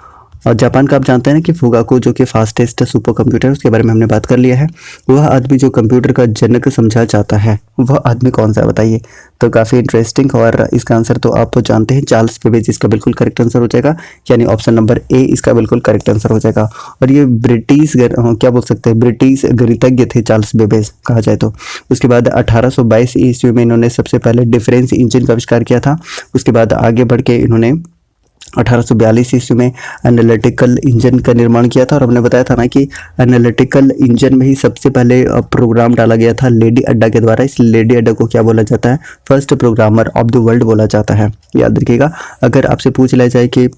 और जापान का आप जानते हैं ना कि फुगाको जो कि फास्टेस्ट सुपर कंप्यूटर, उसके बारे में हमने बात कर लिया है। वह आदमी जो कंप्यूटर का जनक समझा जाता है, वह आदमी कौन सा है बताइए। तो काफ़ी इंटरेस्टिंग, और इसका आंसर तो आप जानते हैं चार्ल्स बेबेज इसका बिल्कुल करेक्ट आंसर हो जाएगा, यानी ऑप्शन नंबर ए इसका बिल्कुल करेक्ट आंसर हो जाएगा। और ये ब्रिटिश क्या बोल सकते हैं, ब्रिटिश गणितज्ञ थे चार्ल्स बेबेज कहा जाए तो। उसके बाद 1822 ईस्वी में इन्होंने सबसे पहले डिफरेंस इंजन का आविष्कार किया था। उसके बाद आगे बढ़ के इन्होंने 1842 ईस्वी में एनालिटिकल इंजन का निर्माण किया था। और हमने बताया था ना कि एनालिटिकल इंजन में ही सबसे पहले प्रोग्राम डाला गया था लेडी अड्डा के द्वारा। इस लेडी अड्डा को क्या बोला जाता है, first programmer of the world बोला जाता है, याद रखिएगा। अगर आपसे पूछ लिया जाए कि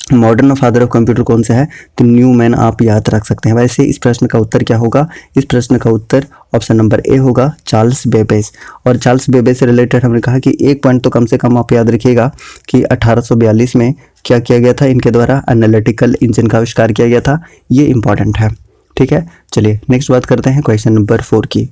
मॉडर्न फादर ऑफ कंप्यूटर कौन सा है, तो न्यूमैन आप याद रख सकते हैं। वैसे इस प्रश्न का उत्तर क्या होगा, इस प्रश्न का उत्तर ऑप्शन नंबर ए होगा, चार्ल्स बेबेज। और चार्ल्स बेबेज से रिलेटेड हमने कहा कि एक पॉइंट तो कम से कम आप याद रखिएगा कि 1842 में क्या किया गया था, इनके द्वारा एनालिटिकल इंजन का आविष्कार किया गया था। ये इंपॉर्टेंट है, ठीक है। चलिए नेक्स्ट बात करते हैं क्वेश्चन नंबर 4 की।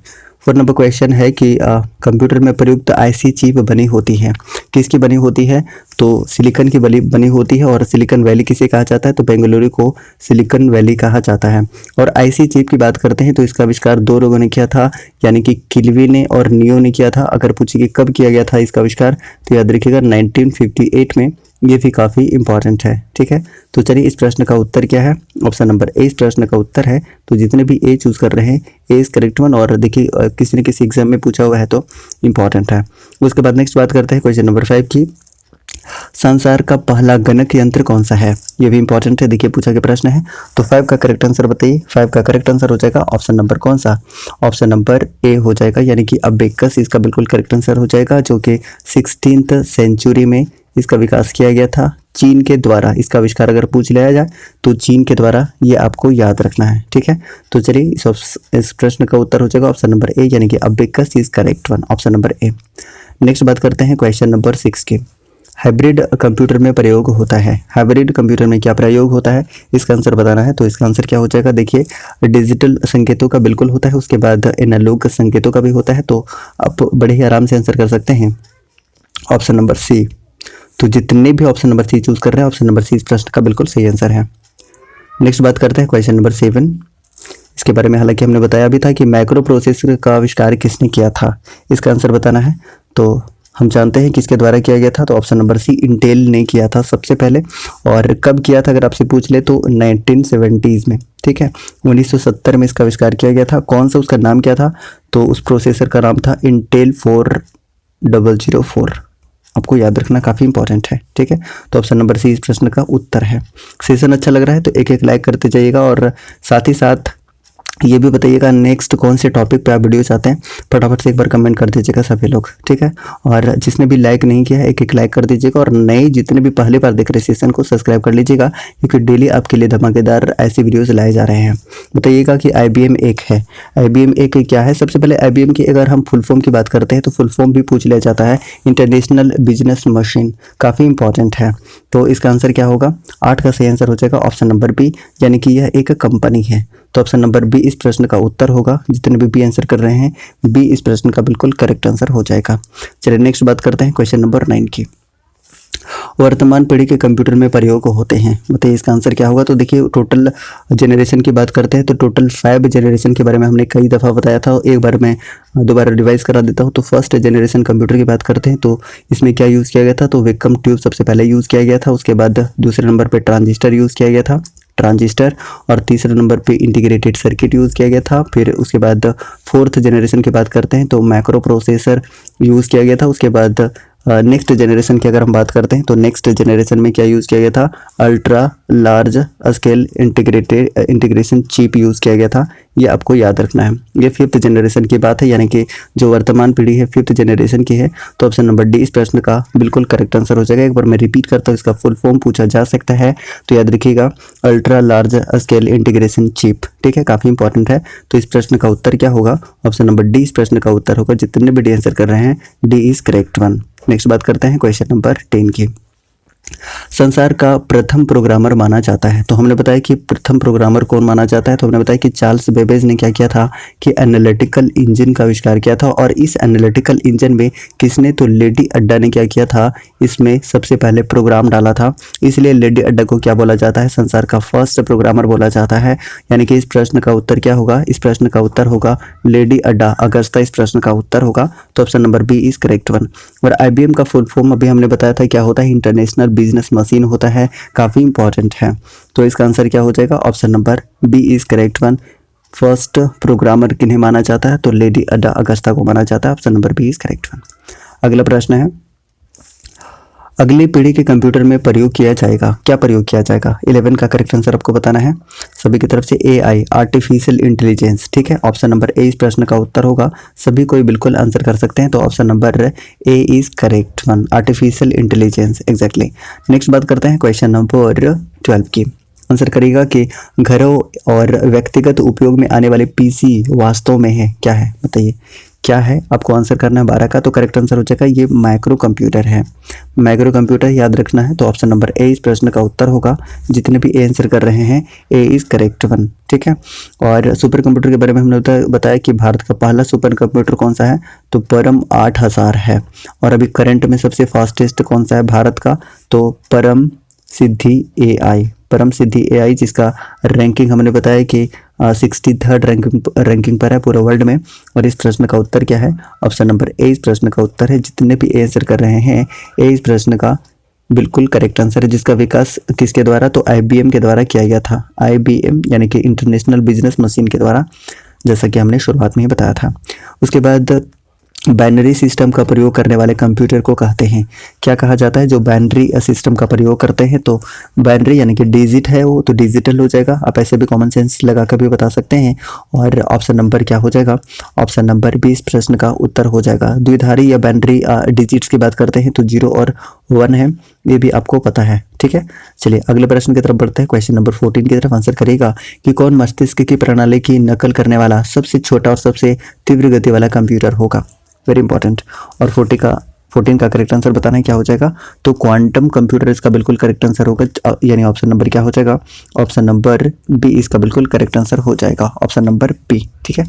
4 नंबर क्वेश्चन है कि कंप्यूटर में प्रयुक्त IC चिप बनी होती है, किसकी बनी होती है, तो सिलिकॉन की बनी होती है। और सिलिकॉन वैली किसे कहा जाता है, तो बेंगलुरु को सिलिकॉन वैली कहा जाता है। और IC चिप की बात करते हैं तो इसका आविष्कार 2 लोगों ने किया था, यानी कि किल्वी ने और नियो ने किया था। अगर पूछे कि कब किया गया था इसका आविष्कार, तो याद रखिएगा 1958 में। ये भी काफ़ी इंपॉर्टेंट है, ठीक है। तो चलिए इस प्रश्न का उत्तर क्या है, ऑप्शन नंबर ए इस प्रश्न का उत्तर है। तो जितने भी ए चूज़ कर रहे हैं ए इज करेक्ट वन। और देखिए किसी न किसी एग्जाम में पूछा हुआ है तो इंपॉर्टेंट है। उसके बाद नेक्स्ट बात करते हैं क्वेश्चन नंबर 5 की। संसार का पहला गणक यंत्र कौन सा है, ये भी इंपॉर्टेंट है, देखिए पूछा गया प्रश्न है। तो 5 का करेक्ट आंसर बताइए। 5 का करेक्ट आंसर हो जाएगा ऑप्शन नंबर कौन सा, ऑप्शन नंबर ए हो जाएगा, यानी कि अबेकस इसका बिल्कुल करेक्ट आंसर हो जाएगा, जो कि 16th सेंचुरी में इसका विकास किया गया था चीन के द्वारा। इसका आविष्कार अगर पूछ लिया जाए तो चीन के द्वारा, ये आपको याद रखना है, ठीक है। तो चलिए इस प्रश्न का उत्तर हो जाएगा ऑप्शन नंबर ए, यानी कि abacus is correct one, option number A. Next बात करते हैं क्वेश्चन नंबर 6 की। हाइब्रिड कंप्यूटर में प्रयोग होता है। हाइब्रिड कंप्यूटर में क्या प्रयोग होता है, इसका आंसर बताना है। तो इसका आंसर क्या हो जाएगा, देखिए डिजिटल संकेतों का बिल्कुल होता है, उसके बाद एनालॉग संकेतों का भी होता है। तो आप बड़े ही आराम से आंसर कर सकते हैं ऑप्शन नंबर सी। तो जितने भी ऑप्शन नंबर सी चूज कर रहे हैं, ऑप्शन नंबर सी इस प्रश्न का बिल्कुल सही आंसर है। नेक्स्ट बात करते हैं क्वेश्चन नंबर 7। इसके बारे में हालांकि हमने बताया भी था कि माइक्रो प्रोसेसर का आविष्कार किसने किया था, इसका आंसर बताना है। तो हम जानते हैं किसके द्वारा किया गया था, तो ऑप्शन नंबर सी इंटेल ने किया था सबसे पहले। और कब किया था अगर आपसे पूछ ले तो 1970s में, ठीक है। 1970 में इसका आविष्कार किया गया था। कौन सा उसका नाम क्या था, तो उस प्रोसेसर का नाम था इंटेल 4004। आपको याद रखना काफ़ी इंपॉर्टेंट है, ठीक है। तो ऑप्शन नंबर सी इस प्रश्न का उत्तर है। सेशन अच्छा लग रहा है तो एक एक लाइक करते जाइएगा, और साथ ही साथ ये भी बताइएगा नेक्स्ट कौन से टॉपिक पे आप वीडियो चाहते हैं। फटाफट से एक बार कमेंट कर दीजिएगा सभी लोग, ठीक है। और जिसने भी लाइक नहीं किया है एक एक लाइक कर दीजिएगा, और नए जितने भी पहली बार देख रहे सेशन को सब्सक्राइब कर लीजिएगा, क्योंकि डेली आपके लिए धमाकेदार ऐसी वीडियोस लाए जा रहे हैं। बताइएगा कि IBM एक है, IBM एक क्या है। सबसे पहले IBM की अगर हम फुल फॉर्म की बात करते हैं तो फुल फॉर्म भी पूछ लिया जाता है, इंटरनेशनल बिजनेस मशीन, काफ़ी इंपॉर्टेंट है। तो इसका आंसर क्या होगा, 8 का सही आंसर हो जाएगा ऑप्शन नंबर बी, यानी कि यह एक कंपनी है। तो ऑप्शन नंबर बी इस प्रश्न का उत्तर होगा। जितने भी आंसर कर रहे हैं बी इस प्रश्न का बिल्कुल करेक्ट आंसर हो जाएगा। चलिए नेक्स्ट बात करते हैं क्वेश्चन नंबर 9 की। वर्तमान पीढ़ी के कंप्यूटर में प्रयोग होते हैं, बताइए इसका आंसर क्या होगा। तो देखिए टोटल जनरेशन की बात करते हैं तो टोटल 5 जनरेशन के बारे में हमने कई दफ़ा बताया था, एक बार मैं दोबारा रिवाइज करा देता हूँ। तो फर्स्ट जनरेशन कंप्यूटर की बात करते हैं तो इसमें क्या यूज़ किया गया था, तो वेक्यूम ट्यूब सबसे पहले यूज़ किया गया था। उसके बाद दूसरे नंबर पर ट्रांजिस्टर यूज़ किया गया था, ट्रांजिस्टर। और तीसरे नंबर पे इंटीग्रेटेड सर्किट यूज़ किया गया था। फिर उसके बाद फोर्थ जनरेशन की बात करते हैं तो माइक्रो प्रोसेसर यूज़ किया गया था। उसके बाद नेक्स्ट जनरेशन की अगर हम बात करते हैं तो नेक्स्ट जनरेशन में क्या यूज़ किया गया था, ultra large scale integration chip use किया गया था। ये आपको याद रखना है। ये 5th जनरेशन की बात है, यानी कि जो वर्तमान पीढ़ी है 5th जनरेशन की है। तो ऑप्शन नंबर डी इस प्रश्न का बिल्कुल करेक्ट आंसर हो जाएगा। एक बार मैं रिपीट करता हूँ, इसका फुल फॉर्म पूछा जा सकता है तो याद रखिएगा, ultra large scale integration chip, ठीक है, काफ़ी इंपॉर्टेंट है। तो इस प्रश्न का उत्तर क्या होगा, ऑप्शन नंबर डी इस प्रश्न का उत्तर होगा। जितने भी डी आंसर कर रहे हैं D is correct one. Next बात करते हैं क्वेश्चन नंबर 10 की। संसार का प्रथम प्रोग्रामर माना जाता है, तो हमने बताया कि प्रथम प्रोग्रामर कौन माना जाता है। तो हमने बताया कि चार्ल्स बेबेज ने क्या किया था कि एनालिटिकल इंजन का आविष्कार किया था। और इस एनालिटिकल इंजन में किसने, तो लेडी अड्डा ने क्या किया था, इसमें सबसे पहले प्रोग्राम डाला था। इसलिए लेडी अड्डा को क्या बोला जाता है, संसार का फर्स्ट प्रोग्रामर बोला जाता है। यानी कि इस प्रश्न का उत्तर क्या होगा, इस प्रश्न का उत्तर होगा लेडी अड्डा अगस्ता, इस प्रश्न का उत्तर होगा। तो option number B is correct one. और IBM का फुल फॉर्म अभी हमने बताया था क्या होता है, इंटरनेशनल बिजनेस मशीन होता है, काफ़ी इंपॉर्टेंट है। तो इसका आंसर क्या हो जाएगा, option number B is correct one. First programmer किन्हें माना जाता है, तो लेडी अड्डा अगस्ता को माना जाता है। Option number B is correct one. अगला प्रश्न है, अगली पीढ़ी के कंप्यूटर में प्रयोग किया जाएगा, क्या प्रयोग किया जाएगा। 11 का करेक्ट आंसर आपको बताना है सभी की तरफ से, AI आर्टिफिशियल इंटेलिजेंस, ठीक है। ऑप्शन नंबर ए इस प्रश्न का उत्तर होगा। सभी कोई बिल्कुल आंसर कर सकते हैं, तो option number A is correct one, artificial intelligence, exactly. Next बात करते हैं क्वेश्चन नंबर 12 की। आंसर करेगा कि घरों और व्यक्तिगत उपयोग में आने वाले PC वास्तव में है, क्या है, बताइए क्या है। आपको आंसर करना है 12 का, तो करेक्ट आंसर हो जाएगा ये माइक्रो कंप्यूटर है। माइक्रो कंप्यूटर याद रखना है, तो ऑप्शन नंबर ए इस प्रश्न का उत्तर होगा। जितने भी ए आंसर कर रहे हैं ए इज करेक्ट वन, ठीक है। और सुपर कंप्यूटर के बारे में हमने बताया कि भारत का पहला सुपर कंप्यूटर कौन सा है, तो परम 8000 है। और अभी करंट में सबसे फास्टेस्ट कौन सा है भारत का, तो परम सिद्धि AI, परम सिद्धि AI, जिसका रैंकिंग हमने बताया कि 63rd रैंकिंग पर है पूरे वर्ल्ड में। और इस प्रश्न का उत्तर क्या है, ऑप्शन नंबर ए इस प्रश्न का उत्तर है। जितने भी ए आंसर कर रहे हैं ए इस प्रश्न का बिल्कुल करेक्ट आंसर है। जिसका विकास किसके द्वारा, तो IBM के द्वारा किया गया था। IBM यानी कि इंटरनेशनल बिजनेस मशीन के द्वारा, जैसा कि हमने शुरुआत में ही बताया था। उसके बाद बाइनरी सिस्टम का प्रयोग करने वाले कंप्यूटर को कहते हैं? क्या कहा जाता है जो बाइनरी सिस्टम का प्रयोग करते हैं? तो बाइनरी यानी कि डिजिट है वो तो डिजिटल हो जाएगा। आप ऐसे भी कॉमन सेंस लगा कर भी बता सकते हैं। और ऑप्शन नंबर क्या हो जाएगा? ऑप्शन नंबर 20 प्रश्न का उत्तर हो जाएगा। द्विधारी या बाइनरी डिजिट्स की बात करते हैं तो 0 और 1 है, ये भी आपको पता है। ठीक है, चलिए अगले प्रश्न की तरफ बढ़ते हैं। क्वेश्चन नंबर 14 की तरफ आंसर करेगा कि कौन मस्तिष्क की प्रणाली की नकल करने वाला सबसे छोटा और सबसे तीव्र गति वाला कंप्यूटर होगा? Very important. और 14 का करेक्ट आंसर बताना है क्या हो जाएगा? तो क्वांटम कंप्यूटर इसका बिल्कुल करेक्ट आंसर होगा, यानी ऑप्शन नंबर क्या हो जाएगा? ऑप्शन नंबर बी इसका बिल्कुल करेक्ट आंसर हो जाएगा, ऑप्शन नंबर बी। ठीक है,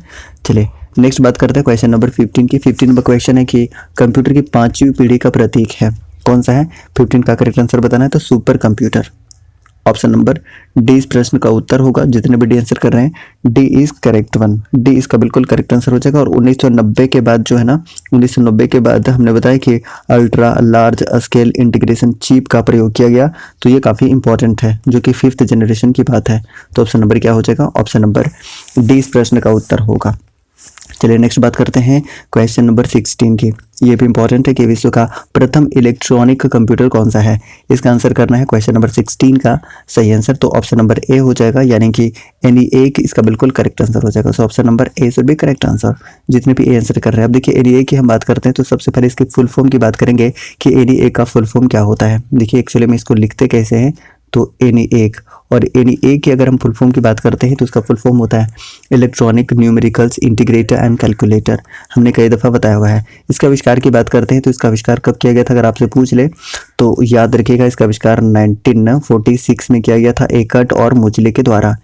चलिए नेक्स्ट बात करते हैं क्वेश्चन नंबर 15 की। 15 नंबर क्वेश्चन है कि कंप्यूटर की 5वीं पीढ़ी का प्रतीक है, कौन सा है? 15 का करेक्ट आंसर बताना है तो super computer, option number D इस प्रश्न का उत्तर होगा। जितने भी डी आंसर कर रहे हैं D is correct one, D इसका बिल्कुल करेक्ट आंसर हो जाएगा। और 1990 के बाद जो है ना, 1990 के बाद हमने बताया कि ultra large scale integration chip का प्रयोग किया गया, तो ये काफ़ी इंपॉर्टेंट है, जो कि 5th जनरेशन की बात है। तो ऑप्शन नंबर क्या हो जाएगा? ऑप्शन नंबर डी इस प्रश्न का उत्तर होगा। चलिए नेक्स्ट बात करते हैं क्वेश्चन नंबर 16 की। ये भी इंपॉर्टेंट है कि विश्व का प्रथम इलेक्ट्रॉनिक कंप्यूटर कौन सा है? इसका आंसर करना है क्वेश्चन नंबर 16 का सही आंसर, तो ऑप्शन नंबर ए हो जाएगा, यानी कि NEA इसका बिल्कुल करेक्ट आंसर हो जाएगा। So option number A should be correct answer. जितने भी ए आंसर कर रहे हैं, अब देखिए NEA की हम बात करते हैं तो सबसे पहले इसकी फुल फॉर्म की बात करेंगे कि NEA का फुल फॉर्म क्या होता है। देखिए एक्चुअली में इसको लिखते कैसे हैं, तो NEA, और NEA की अगर हम फुल फॉर्म की बात करते हैं तो उसका फुल फॉर्म होता है electronic numericals integrator and calculator. हमने कई दफ़ा बताया हुआ है। इसका आविष्कार की बात करते हैं तो इसका आविष्कार कब किया गया था? अगर आपसे पूछ ले तो याद रखिएगा, इसका आविष्कार 1946 में किया गया था एकर्ट और मुचले के द्वारा।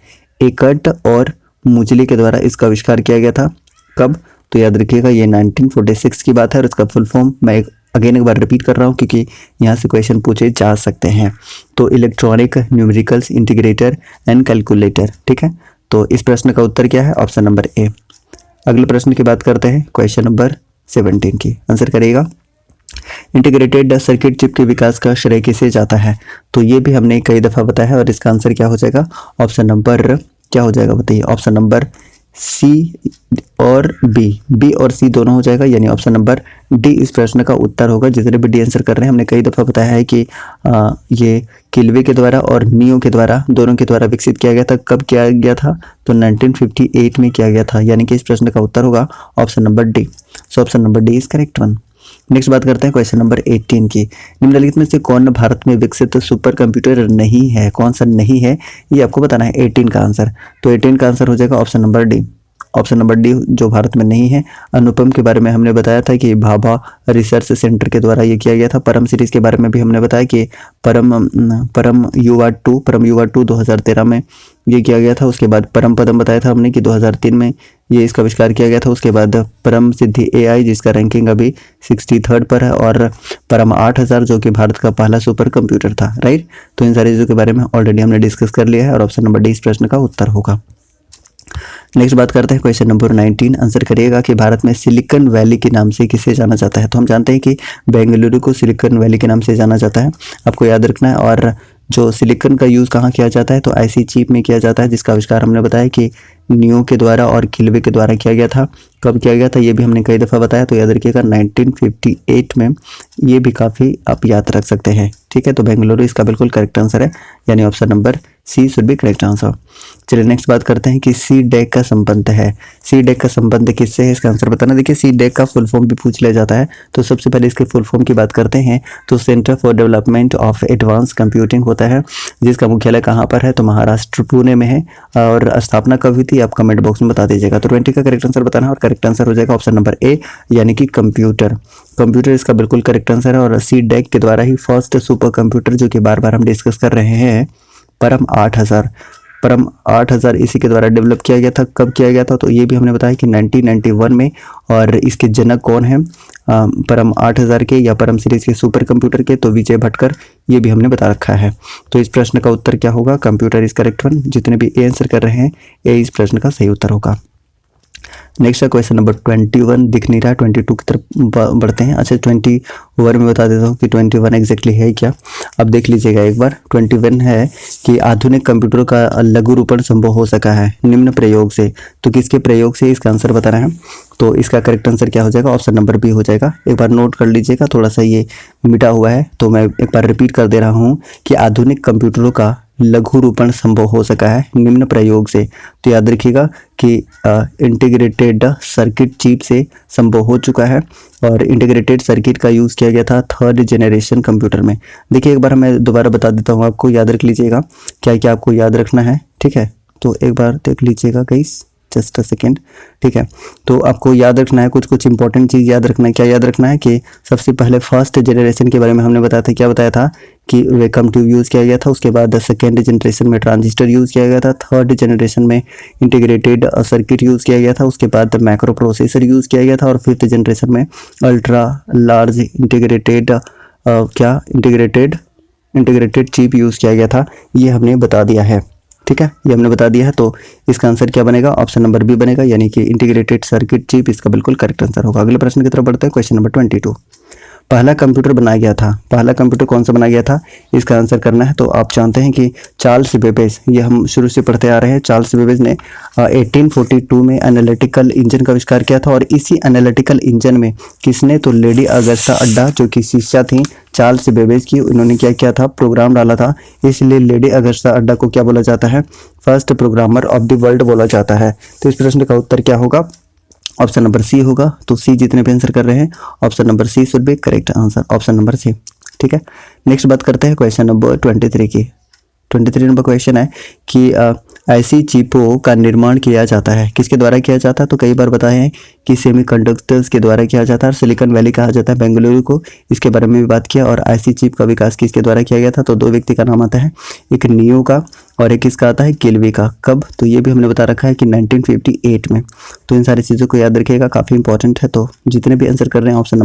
एकर्ट और मुचले के द्वारा इसका आविष्कार किया गया था। कब? तो याद रखिएगा ये 1946 की बात है। और इसका फुल फॉर्म मैं अगेन एक बार रिपीट कर रहा हूँ क्योंकि यहाँ से क्वेश्चन पूछे जा सकते हैं। तो electronic numericals integrator and calculator. ठीक है, तो इस प्रश्न का उत्तर क्या है? ऑप्शन नंबर ए। अगले प्रश्न की बात करते हैं क्वेश्चन नंबर 17 की। आंसर करिएगा, इंटीग्रेटेड सर्किट चिप के विकास का श्रेय किसे जाता है? तो ये भी हमने कई दफ़ा बताया है और इसका आंसर क्या हो जाएगा? ऑप्शन नंबर क्या हो जाएगा बताइए? ऑप्शन नंबर सी और बी और सी दोनों हो जाएगा, यानी ऑप्शन नंबर डी इस प्रश्न का उत्तर होगा। जितने भी डी आंसर कर रहे हैं, हमने कई दफ़ा बताया है कि ये किल्वे के द्वारा और नियो के द्वारा, दोनों के द्वारा विकसित किया गया था। कब किया गया था? तो 1958 में किया गया था, यानी कि इस प्रश्न का उत्तर होगा option number D. So option number D is correct one. Next बात करते हैं क्वेश्चन नंबर 18 की। निम्नलिखित में से कौन भारत में विकसित सुपर कंप्यूटर नहीं है? कौन सा नहीं है ये आपको बताना है। 18 का आंसर, तो 18 का आंसर हो जाएगा option number D. Option number D जो भारत में नहीं है। अनुपम के बारे में हमने बताया था कि भाभा रिसर्च सेंटर के द्वारा ये किया गया था। परम सीरीज के बारे में भी हमने बताया कि परम युवा 2 2013 में ये किया गया था। उसके बाद परम पदम बताया था हमने कि 2003 में ये इसका आविष्कार किया गया था। उसके बाद परम सिद्धि AI जिसका रैंकिंग अभी 63rd पर है, और परम 8000 जो कि भारत का पहला सुपर कंप्यूटर था। राइट, तो इन सारी चीज़ों के बारे में ऑलरेडी हमने डिस्कस कर लिया है और ऑप्शन नंबर डी इस प्रश्न का उत्तर होगा। नेक्स्ट बात करते हैं क्वेश्चन नंबर 19। आंसर करिएगा कि भारत में सिलिकॉन वैली के नाम से किसे जाना जाता है? तो हम जानते हैं कि बेंगलुरु को सिलिकॉन वैली के नाम से जाना जाता है, आपको याद रखना है। और जो सिलिकॉन का यूज़ कहाँ किया जाता है? तो IC चिप में किया जाता है, जिसका आविष्कार हमने बताया कि नियो के द्वारा और किल्वे के द्वारा किया गया था। कब किया गया था ये भी हमने कई दफ़ा बताया, तो याद रखिएगा 1958 में। ये भी काफ़ी आप याद रख सकते हैं। ठीक है, तो बेंगलुरु इसका बिल्कुल करेक्ट आंसर है, यानी option number C should be correct answer. चलिए नेक्स्ट बात करते हैं कि CDAC का संबंध है। CDAC का संबंध किससे है? इसका आंसर बताना। देखिए CDAC का फुल फॉर्म भी पूछ लिया जाता है, तो सबसे पहले इसके फुल फॉर्म की बात करते हैं तो centre for development of advance computing होता है, जिसका मुख्यालय कहाँ पर है? तो महाराष्ट्र पुणे में है। और स्थापना कब हुई थी आप कमेंट बॉक्स में बता दीजिएगा। तो 20 का करेक्ट आंसर बताना है और करेक्ट आंसर हो जाएगा ऑप्शन नंबर ए, यानी कि कंप्यूटर इसका बिल्कुल करेक्ट आंसर है। और CDAC के द्वारा ही फर्स्ट सुपर कंप्यूटर जो कि बार बार हम डिस्कस कर रहे हैं, परम 8000 इसी के द्वारा डेवलप किया गया था। कब किया गया था? तो ये भी हमने बताया कि 1991 में। और इसके जनक कौन है परम 8000 के या परम सीरीज के सुपर कंप्यूटर के? तो विजय भटकर, ये भी हमने बता रखा है। तो इस प्रश्न का उत्तर क्या होगा? Computer is correct one. जितने भी ए आंसर कर रहे हैं, ए इस प्रश्न का सही उत्तर होगा। नेक्स्ट है क्वेश्चन नंबर 21 दिख नहीं रहा, 22 की तरफ बढ़ते हैं। अच्छा 21 में बता देता हूँ कि 21 एग्जैक्टली है क्या। अब देख लीजिएगा एक बार। 21 है कि आधुनिक कंप्यूटरों का लघु रूपण संभव हो सका है निम्न प्रयोग से। तो किसके प्रयोग से? इसका आंसर बताना है। तो इसका करेक्ट आंसर क्या हो जाएगा, ऑप्शन नंबर बी हो जाएगा। एक बार नोट कर लीजिएगा, थोड़ा सा ये मिटा हुआ है तो मैं एक बार रिपीट कर दे रहा हूँ कि आधुनिक कंप्यूटरों का लघु रूपण संभव हो सका है निम्न प्रयोग से। तो याद रखिएगा कि इंटीग्रेटेड सर्किट चिप से संभव हो चुका है और इंटीग्रेटेड सर्किट का यूज़ किया गया था 3rd जनरेशन कंप्यूटर में। देखिए एक बार मैं दोबारा बता देता हूँ आपको, याद रख लीजिएगा क्या क्या आपको याद रखना है, ठीक है। तो एक बार देख लीजिएगा गाइस, जस्ट अ सेकेंड, ठीक है। तो आपको याद रखना है कुछ इंपॉर्टेंट चीज़ याद रखना है। क्या याद रखना है कि सबसे पहले 1st जनरेशन के बारे में हमने बताया था, क्या बताया था कि वेलकम ट्यूब यूज़ किया गया था। उसके बाद 2nd जनरेशन में ट्रांजिस्टर यूज़ किया गया था। 3rd जनरेशन में इंटीग्रेटेड सर्किट यूज़ किया गया था। उसके बाद मैक्रो प्रोसेसर यूज़ किया गया था और 5th जनरेशन में ultra large integrated integrated chip use किया गया था। ये हमने बता दिया है, ठीक है, ये हमने बता दिया है। तो इसका आंसर क्या बनेगा, ऑप्शन नंबर बी बनेगा, यानी कि इंटीग्रेटेड सर्किट चिप इसका बिल्कुल करेक्ट आंसर होगा। अगले प्रश्न की तरफ बढ़ते हैं, क्वेश्चन नंबर 22। पहला कंप्यूटर बनाया गया था, पहला कंप्यूटर कौन सा बनाया गया था, इसका आंसर करना है। तो आप जानते हैं कि चार्ल्स बेबेज, ये हम शुरू से पढ़ते आ रहे हैं, चार्ल्स बेबेज ने 1842 में एनालिटिकल इंजन का आविष्कार किया था। और इसी एनालिटिकल इंजन में किसने, तो लेडी अगस्टा अड्डा जो कि शिष्या थी चार्ल्स बेबेज की, उन्होंने क्या किया था, प्रोग्राम डाला था। इसलिए लेडी अगस्टा अड्डा को क्या बोला जाता है, first programmer of the world बोला जाता है। तो इस प्रश्न का उत्तर क्या होगा, ऑप्शन नंबर सी होगा। तो सी जितने भी आंसर कर रहे हैं, option number C should be correct answer, option number C, ठीक है। नेक्स्ट बात करते हैं क्वेश्चन नंबर 23 की। 23 नंबर क्वेश्चन है कि ऐसी चिपों का निर्माण किया जाता है, किसके द्वारा किया जाता है, तो कई बार बताए हैं कि सेमीकंडक्टर्स के द्वारा किया जाता है। सिलिकॉन वैली कहा जाता है बेंगलुरु को, इसके बारे में भी बात किया। और ऐसी चिप का विकास किसके द्वारा किया गया था, तो दो व्यक्ति का नाम आता है, एक नियो का और एक किसका आता है, किल्वी का। कब, तो ये भी हमने बता रखा है कि 1958 में। तो इन सारी चीज़ों को याद रखिएगा, काफ़ी इंपॉर्टेंट है। तो जितने भी आंसर कर रहे हैं ऑप्शन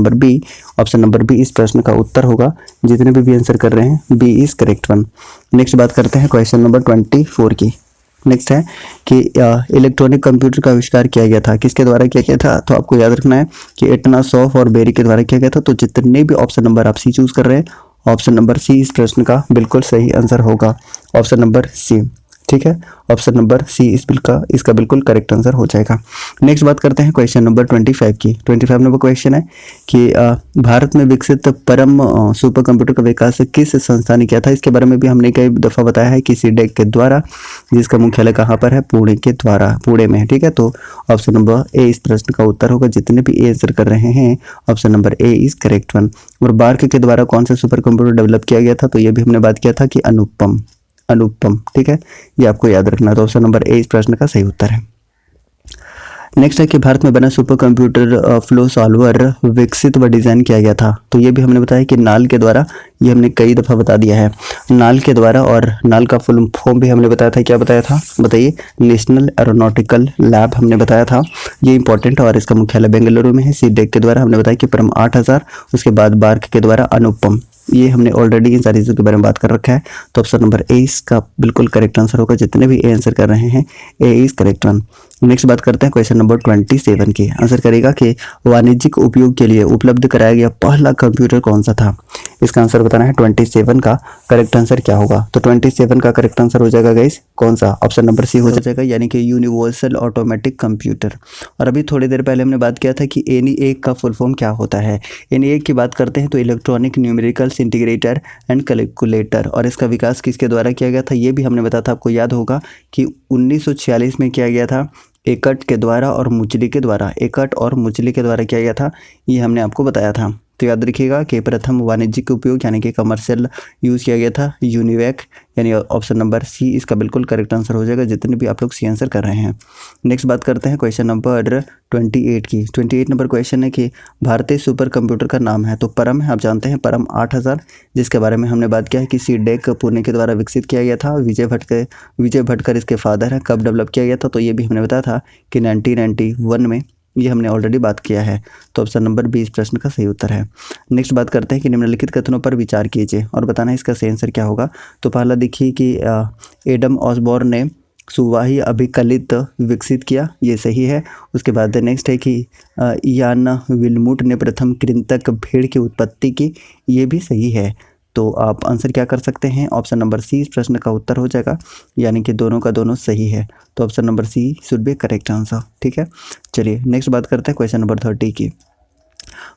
नंबर बी इस प्रश्न का उत्तर होगा। जितने भी आंसर कर रहे हैं B is correct one. Next बात करते हैं क्वेश्चन नंबर 24 की। नेक्स्ट है कि इलेक्ट्रॉनिक कंप्यूटर का आविष्कार किया गया था, किसके द्वारा किया गया था, तो आपको याद रखना है कि एटनासॉफ और बेरी के द्वारा किया गया था। तो जितने भी ऑप्शन नंबर आप सी चूज कर रहे हैं, ऑप्शन नंबर सी इस प्रश्न का बिल्कुल सही आंसर होगा, ऑप्शन नंबर सी, ठीक है। ऑप्शन नंबर सी इसका बिल्कुल करेक्ट आंसर हो जाएगा। नेक्स्ट बात करते हैं क्वेश्चन नंबर 25 की। 25 नंबर क्वेश्चन है कि भारत में विकसित परम सुपर कंप्यूटर का विकास किस संस्था ने किया था। इसके बारे में भी हमने कई दफ़ा बताया है कि सीडेक के द्वारा, जिसका मुख्यालय कहाँ पर है, पुणे में, ठीक है। तो ऑप्शन नंबर ए इस प्रश्न का उत्तर होगा। जितने भी ए आंसर कर रहे हैं, option number A is correct one. और बार्क के द्वारा कौन सा सुपर कंप्यूटर डेवलप किया गया था, तो ये भी हमने बात किया था कि अनुपम, ठीक है, ये आपको याद रखना है। तो ऑप्शन नंबर ए इस प्रश्न का सही उत्तर है। नेक्स्ट है कि भारत में बना सुपर कंप्यूटर फ्लो सॉल्वर विकसित व डिज़ाइन किया गया था। तो ये भी हमने बताया कि नाल के द्वारा, ये हमने कई दफ़ा बता दिया है, नाल के द्वारा। और नाल का फुल फॉर्म भी हमने बताया था, क्या बताया था, बताइए, नेशनल एरोनॉटिकल लैब हमने बताया था, ये इंपॉर्टेंट। और इसका मुख्यालय बेंगलुरु में है। सीडेक के द्वारा हमने बताया कि परम 8000, उसके बाद बार्क के द्वारा अनुपम, ये हमने ऑलरेडी इन सारी चीज़ों के बारे में बात कर रखा है। तो ऑप्शन नंबर ए इसका बिल्कुल करेक्ट आंसर होगा। जितने भी ए आंसर कर रहे हैं, ए इज करेक्ट वन। नेक्स्ट बात करते हैं क्वेश्चन नंबर 27 की। आंसर करेगा कि वाणिज्यिक उपयोग के लिए उपलब्ध कराया गया पहला कंप्यूटर कौन सा था। इसका आंसर बताना है। 27 का करेक्ट आंसर क्या होगा, तो 27 का करेक्ट आंसर हो जाएगा गाइस कौन सा, ऑप्शन नंबर सी हो जाएगा, यानी कि यूनिवर्सल ऑटोमेटिक कंप्यूटर। और अभी थोड़ी देर पहले हमने बात किया था कि ENIAC का फुल फॉर्म क्या होता है। ENIAC की बात करते हैं तो electronic numericals integrator and calculator. और इसका विकास किसके द्वारा किया गया था, ये भी हमने बताया था, आपको याद होगा कि 1946 में किया गया था, एकट के द्वारा और मुचली के द्वारा, एकट और मुचली के द्वारा किया गया था, ये हमने आपको बताया था। तो याद रखिएगा कि प्रथम वाणिज्यिक उपयोग यानी कि कमर्शियल यूज़ किया गया था यूनिवैक, यानी ऑप्शन नंबर सी इसका बिल्कुल करेक्ट आंसर हो जाएगा। जितने भी आप लोग सी आंसर कर रहे हैं। नेक्स्ट बात करते हैं क्वेश्चन नंबर 28 की। 28 नंबर क्वेश्चन है कि भारतीय सुपर कंप्यूटर का नाम है, तो परम है, आप जानते हैं परम 8000, जिसके बारे में हमने बात किया है कि सीडेक पुणे के द्वारा विकसित किया गया था। विजय भटकर इसके फादर हैं। कब डेवलप किया गया था, तो ये भी हमने बताया था कि 1991 में, ये हमने ऑलरेडी बात किया है। तो ऑप्शन नंबर बी इस प्रश्न का सही उत्तर है। नेक्स्ट बात करते हैं कि निम्नलिखित कथनों पर विचार कीजिए और बताना है इसका सही आंसर क्या होगा। तो पहला देखिए कि एडम ऑसबॉर्न ने सुवाही अभिकलित विकसित किया, ये सही है। उसके बाद नेक्स्ट है कि यान विलमुट ने प्रथम कृंतक भेड़ की उत्पत्ति की, ये भी सही है। तो आप आंसर क्या कर सकते हैं, ऑप्शन नंबर सी इस प्रश्न का उत्तर हो जाएगा, यानी कि दोनों का दोनों सही है। तो option number C should be correct answer. ठीक है, चलिए नेक्स्ट बात करते हैं क्वेश्चन नंबर 30 की।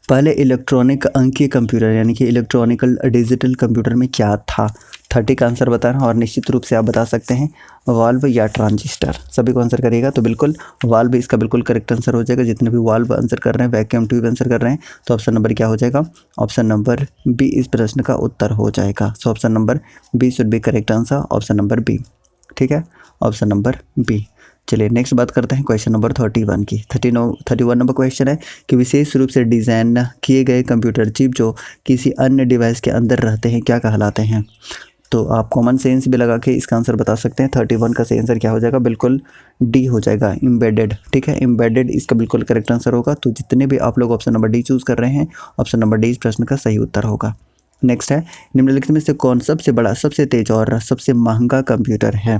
पहले इलेक्ट्रॉनिक अंकीय कंप्यूटर यानी कि इलेक्ट्रॉनिकल डिजिटल कंप्यूटर में क्या था। 30 का आंसर बताना और निश्चित रूप से आप बता सकते हैं वाल्व या ट्रांजिस्टर। सभी को आंसर करिएगा तो बिल्कुल वाल्व इसका बिल्कुल करेक्ट आंसर हो जाएगा। जितने भी वाल्व आंसर कर रहे हैं, वैक्यूम ट्यूब आंसर कर रहे हैं, तो ऑप्शन नंबर क्या हो जाएगा, ऑप्शन नंबर बी इस प्रश्न का उत्तर हो जाएगा। So option number B should be correct answer, option number B. ठीक है, ऑप्शन नंबर बी। चलिए नेक्स्ट बात करते हैं क्वेश्चन नंबर 31 की। 31 नंबर क्वेश्चन है कि विशेष रूप से डिज़ाइन किए गए कंप्यूटर चिप जो किसी अन्य डिवाइस के अंदर रहते हैं क्या कहलाते हैं। तो आप कॉमन सेंस भी लगा के इसका आंसर बता सकते हैं। 31 का सही आंसर क्या हो जाएगा, बिल्कुल डी हो जाएगा, एम्बेडेड। ठीक है, एम्बेडेड इसका बिल्कुल करेक्ट आंसर होगा। तो जितने भी आप लोग ऑप्शन नंबर डी चूज़ कर रहे हैं, ऑप्शन नंबर डी इस प्रश्न का सही उत्तर होगा। नेक्स्ट है, निम्नलिखित में से कौन सबसे बड़ा, सबसे तेज और सबसे महंगा कंप्यूटर है।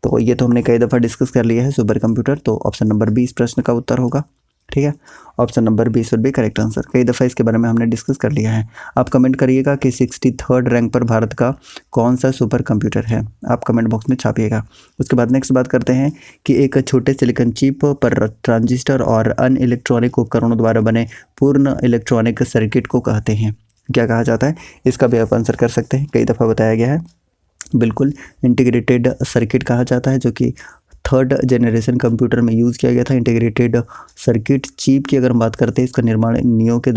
तो ये तो हमने कई दफ़ा डिस्कस कर लिया है, सुपर कंप्यूटर। तो ऑप्शन नंबर बी इस प्रश्न का उत्तर होगा। ठीक है, option number B should be correct answer. कई दफ़ा इसके बारे में हमने डिस्कस कर लिया है। आप कमेंट करिएगा कि 63rd रैंक पर भारत का कौन सा सुपर कंप्यूटर है, आप कमेंट बॉक्स में छापिएगा। उसके बाद नेक्स्ट बात करते हैं कि एक छोटे सिलिकॉन चिप पर ट्रांजिस्टर और अन्य इलेक्ट्रॉनिक उपकरणों द्वारा बने पूर्ण इलेक्ट्रॉनिक सर्किट को कहते हैं, क्या कहा जाता है। इसका भी आप आंसर कर सकते हैं, कई दफ़ा बताया गया है। बिल्कुल इंटीग्रेटेड सर्किट कहा जाता है, जो कि 3rd जनरेशन कंप्यूटर में यूज़ किया गया था। इंटीग्रेटेड सर्किट चिप की अगर हम बात करते हैं, इसका निर्माण नियो के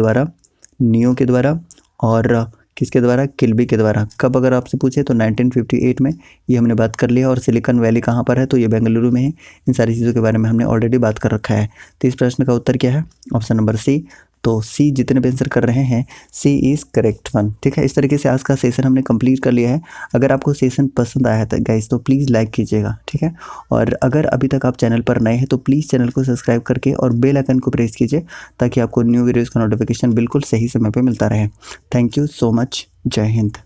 द्वारा और किसके द्वारा, किल्बी के द्वारा। कब अगर आपसे पूछे तो 1958 में, ये हमने बात कर लिया। और सिलिकॉन वैली कहाँ पर है, तो ये बेंगलुरु में है। इन सारी चीज़ों के बारे में हमने ऑलरेडी बात कर रखा है। तो इस प्रश्न का उत्तर क्या है, ऑप्शन नंबर सी। तो सी जितने भी आंसर कर रहे हैं, सी इज़ करेक्ट वन। ठीक है, इस तरीके से आज का सेशन हमने कंप्लीट कर लिया है। अगर आपको सेशन पसंद आया था गाइस तो प्लीज़ लाइक कीजिएगा। ठीक है, और अगर अभी तक आप चैनल पर नए हैं तो प्लीज़ चैनल को सब्सक्राइब करके और बेल आइकन को प्रेस कीजिए, ताकि आपको न्यू वीडियोज़ का नोटिफिकेशन बिल्कुल सही समय पर मिलता रहे। थैंक यू सो मच, जय हिंद।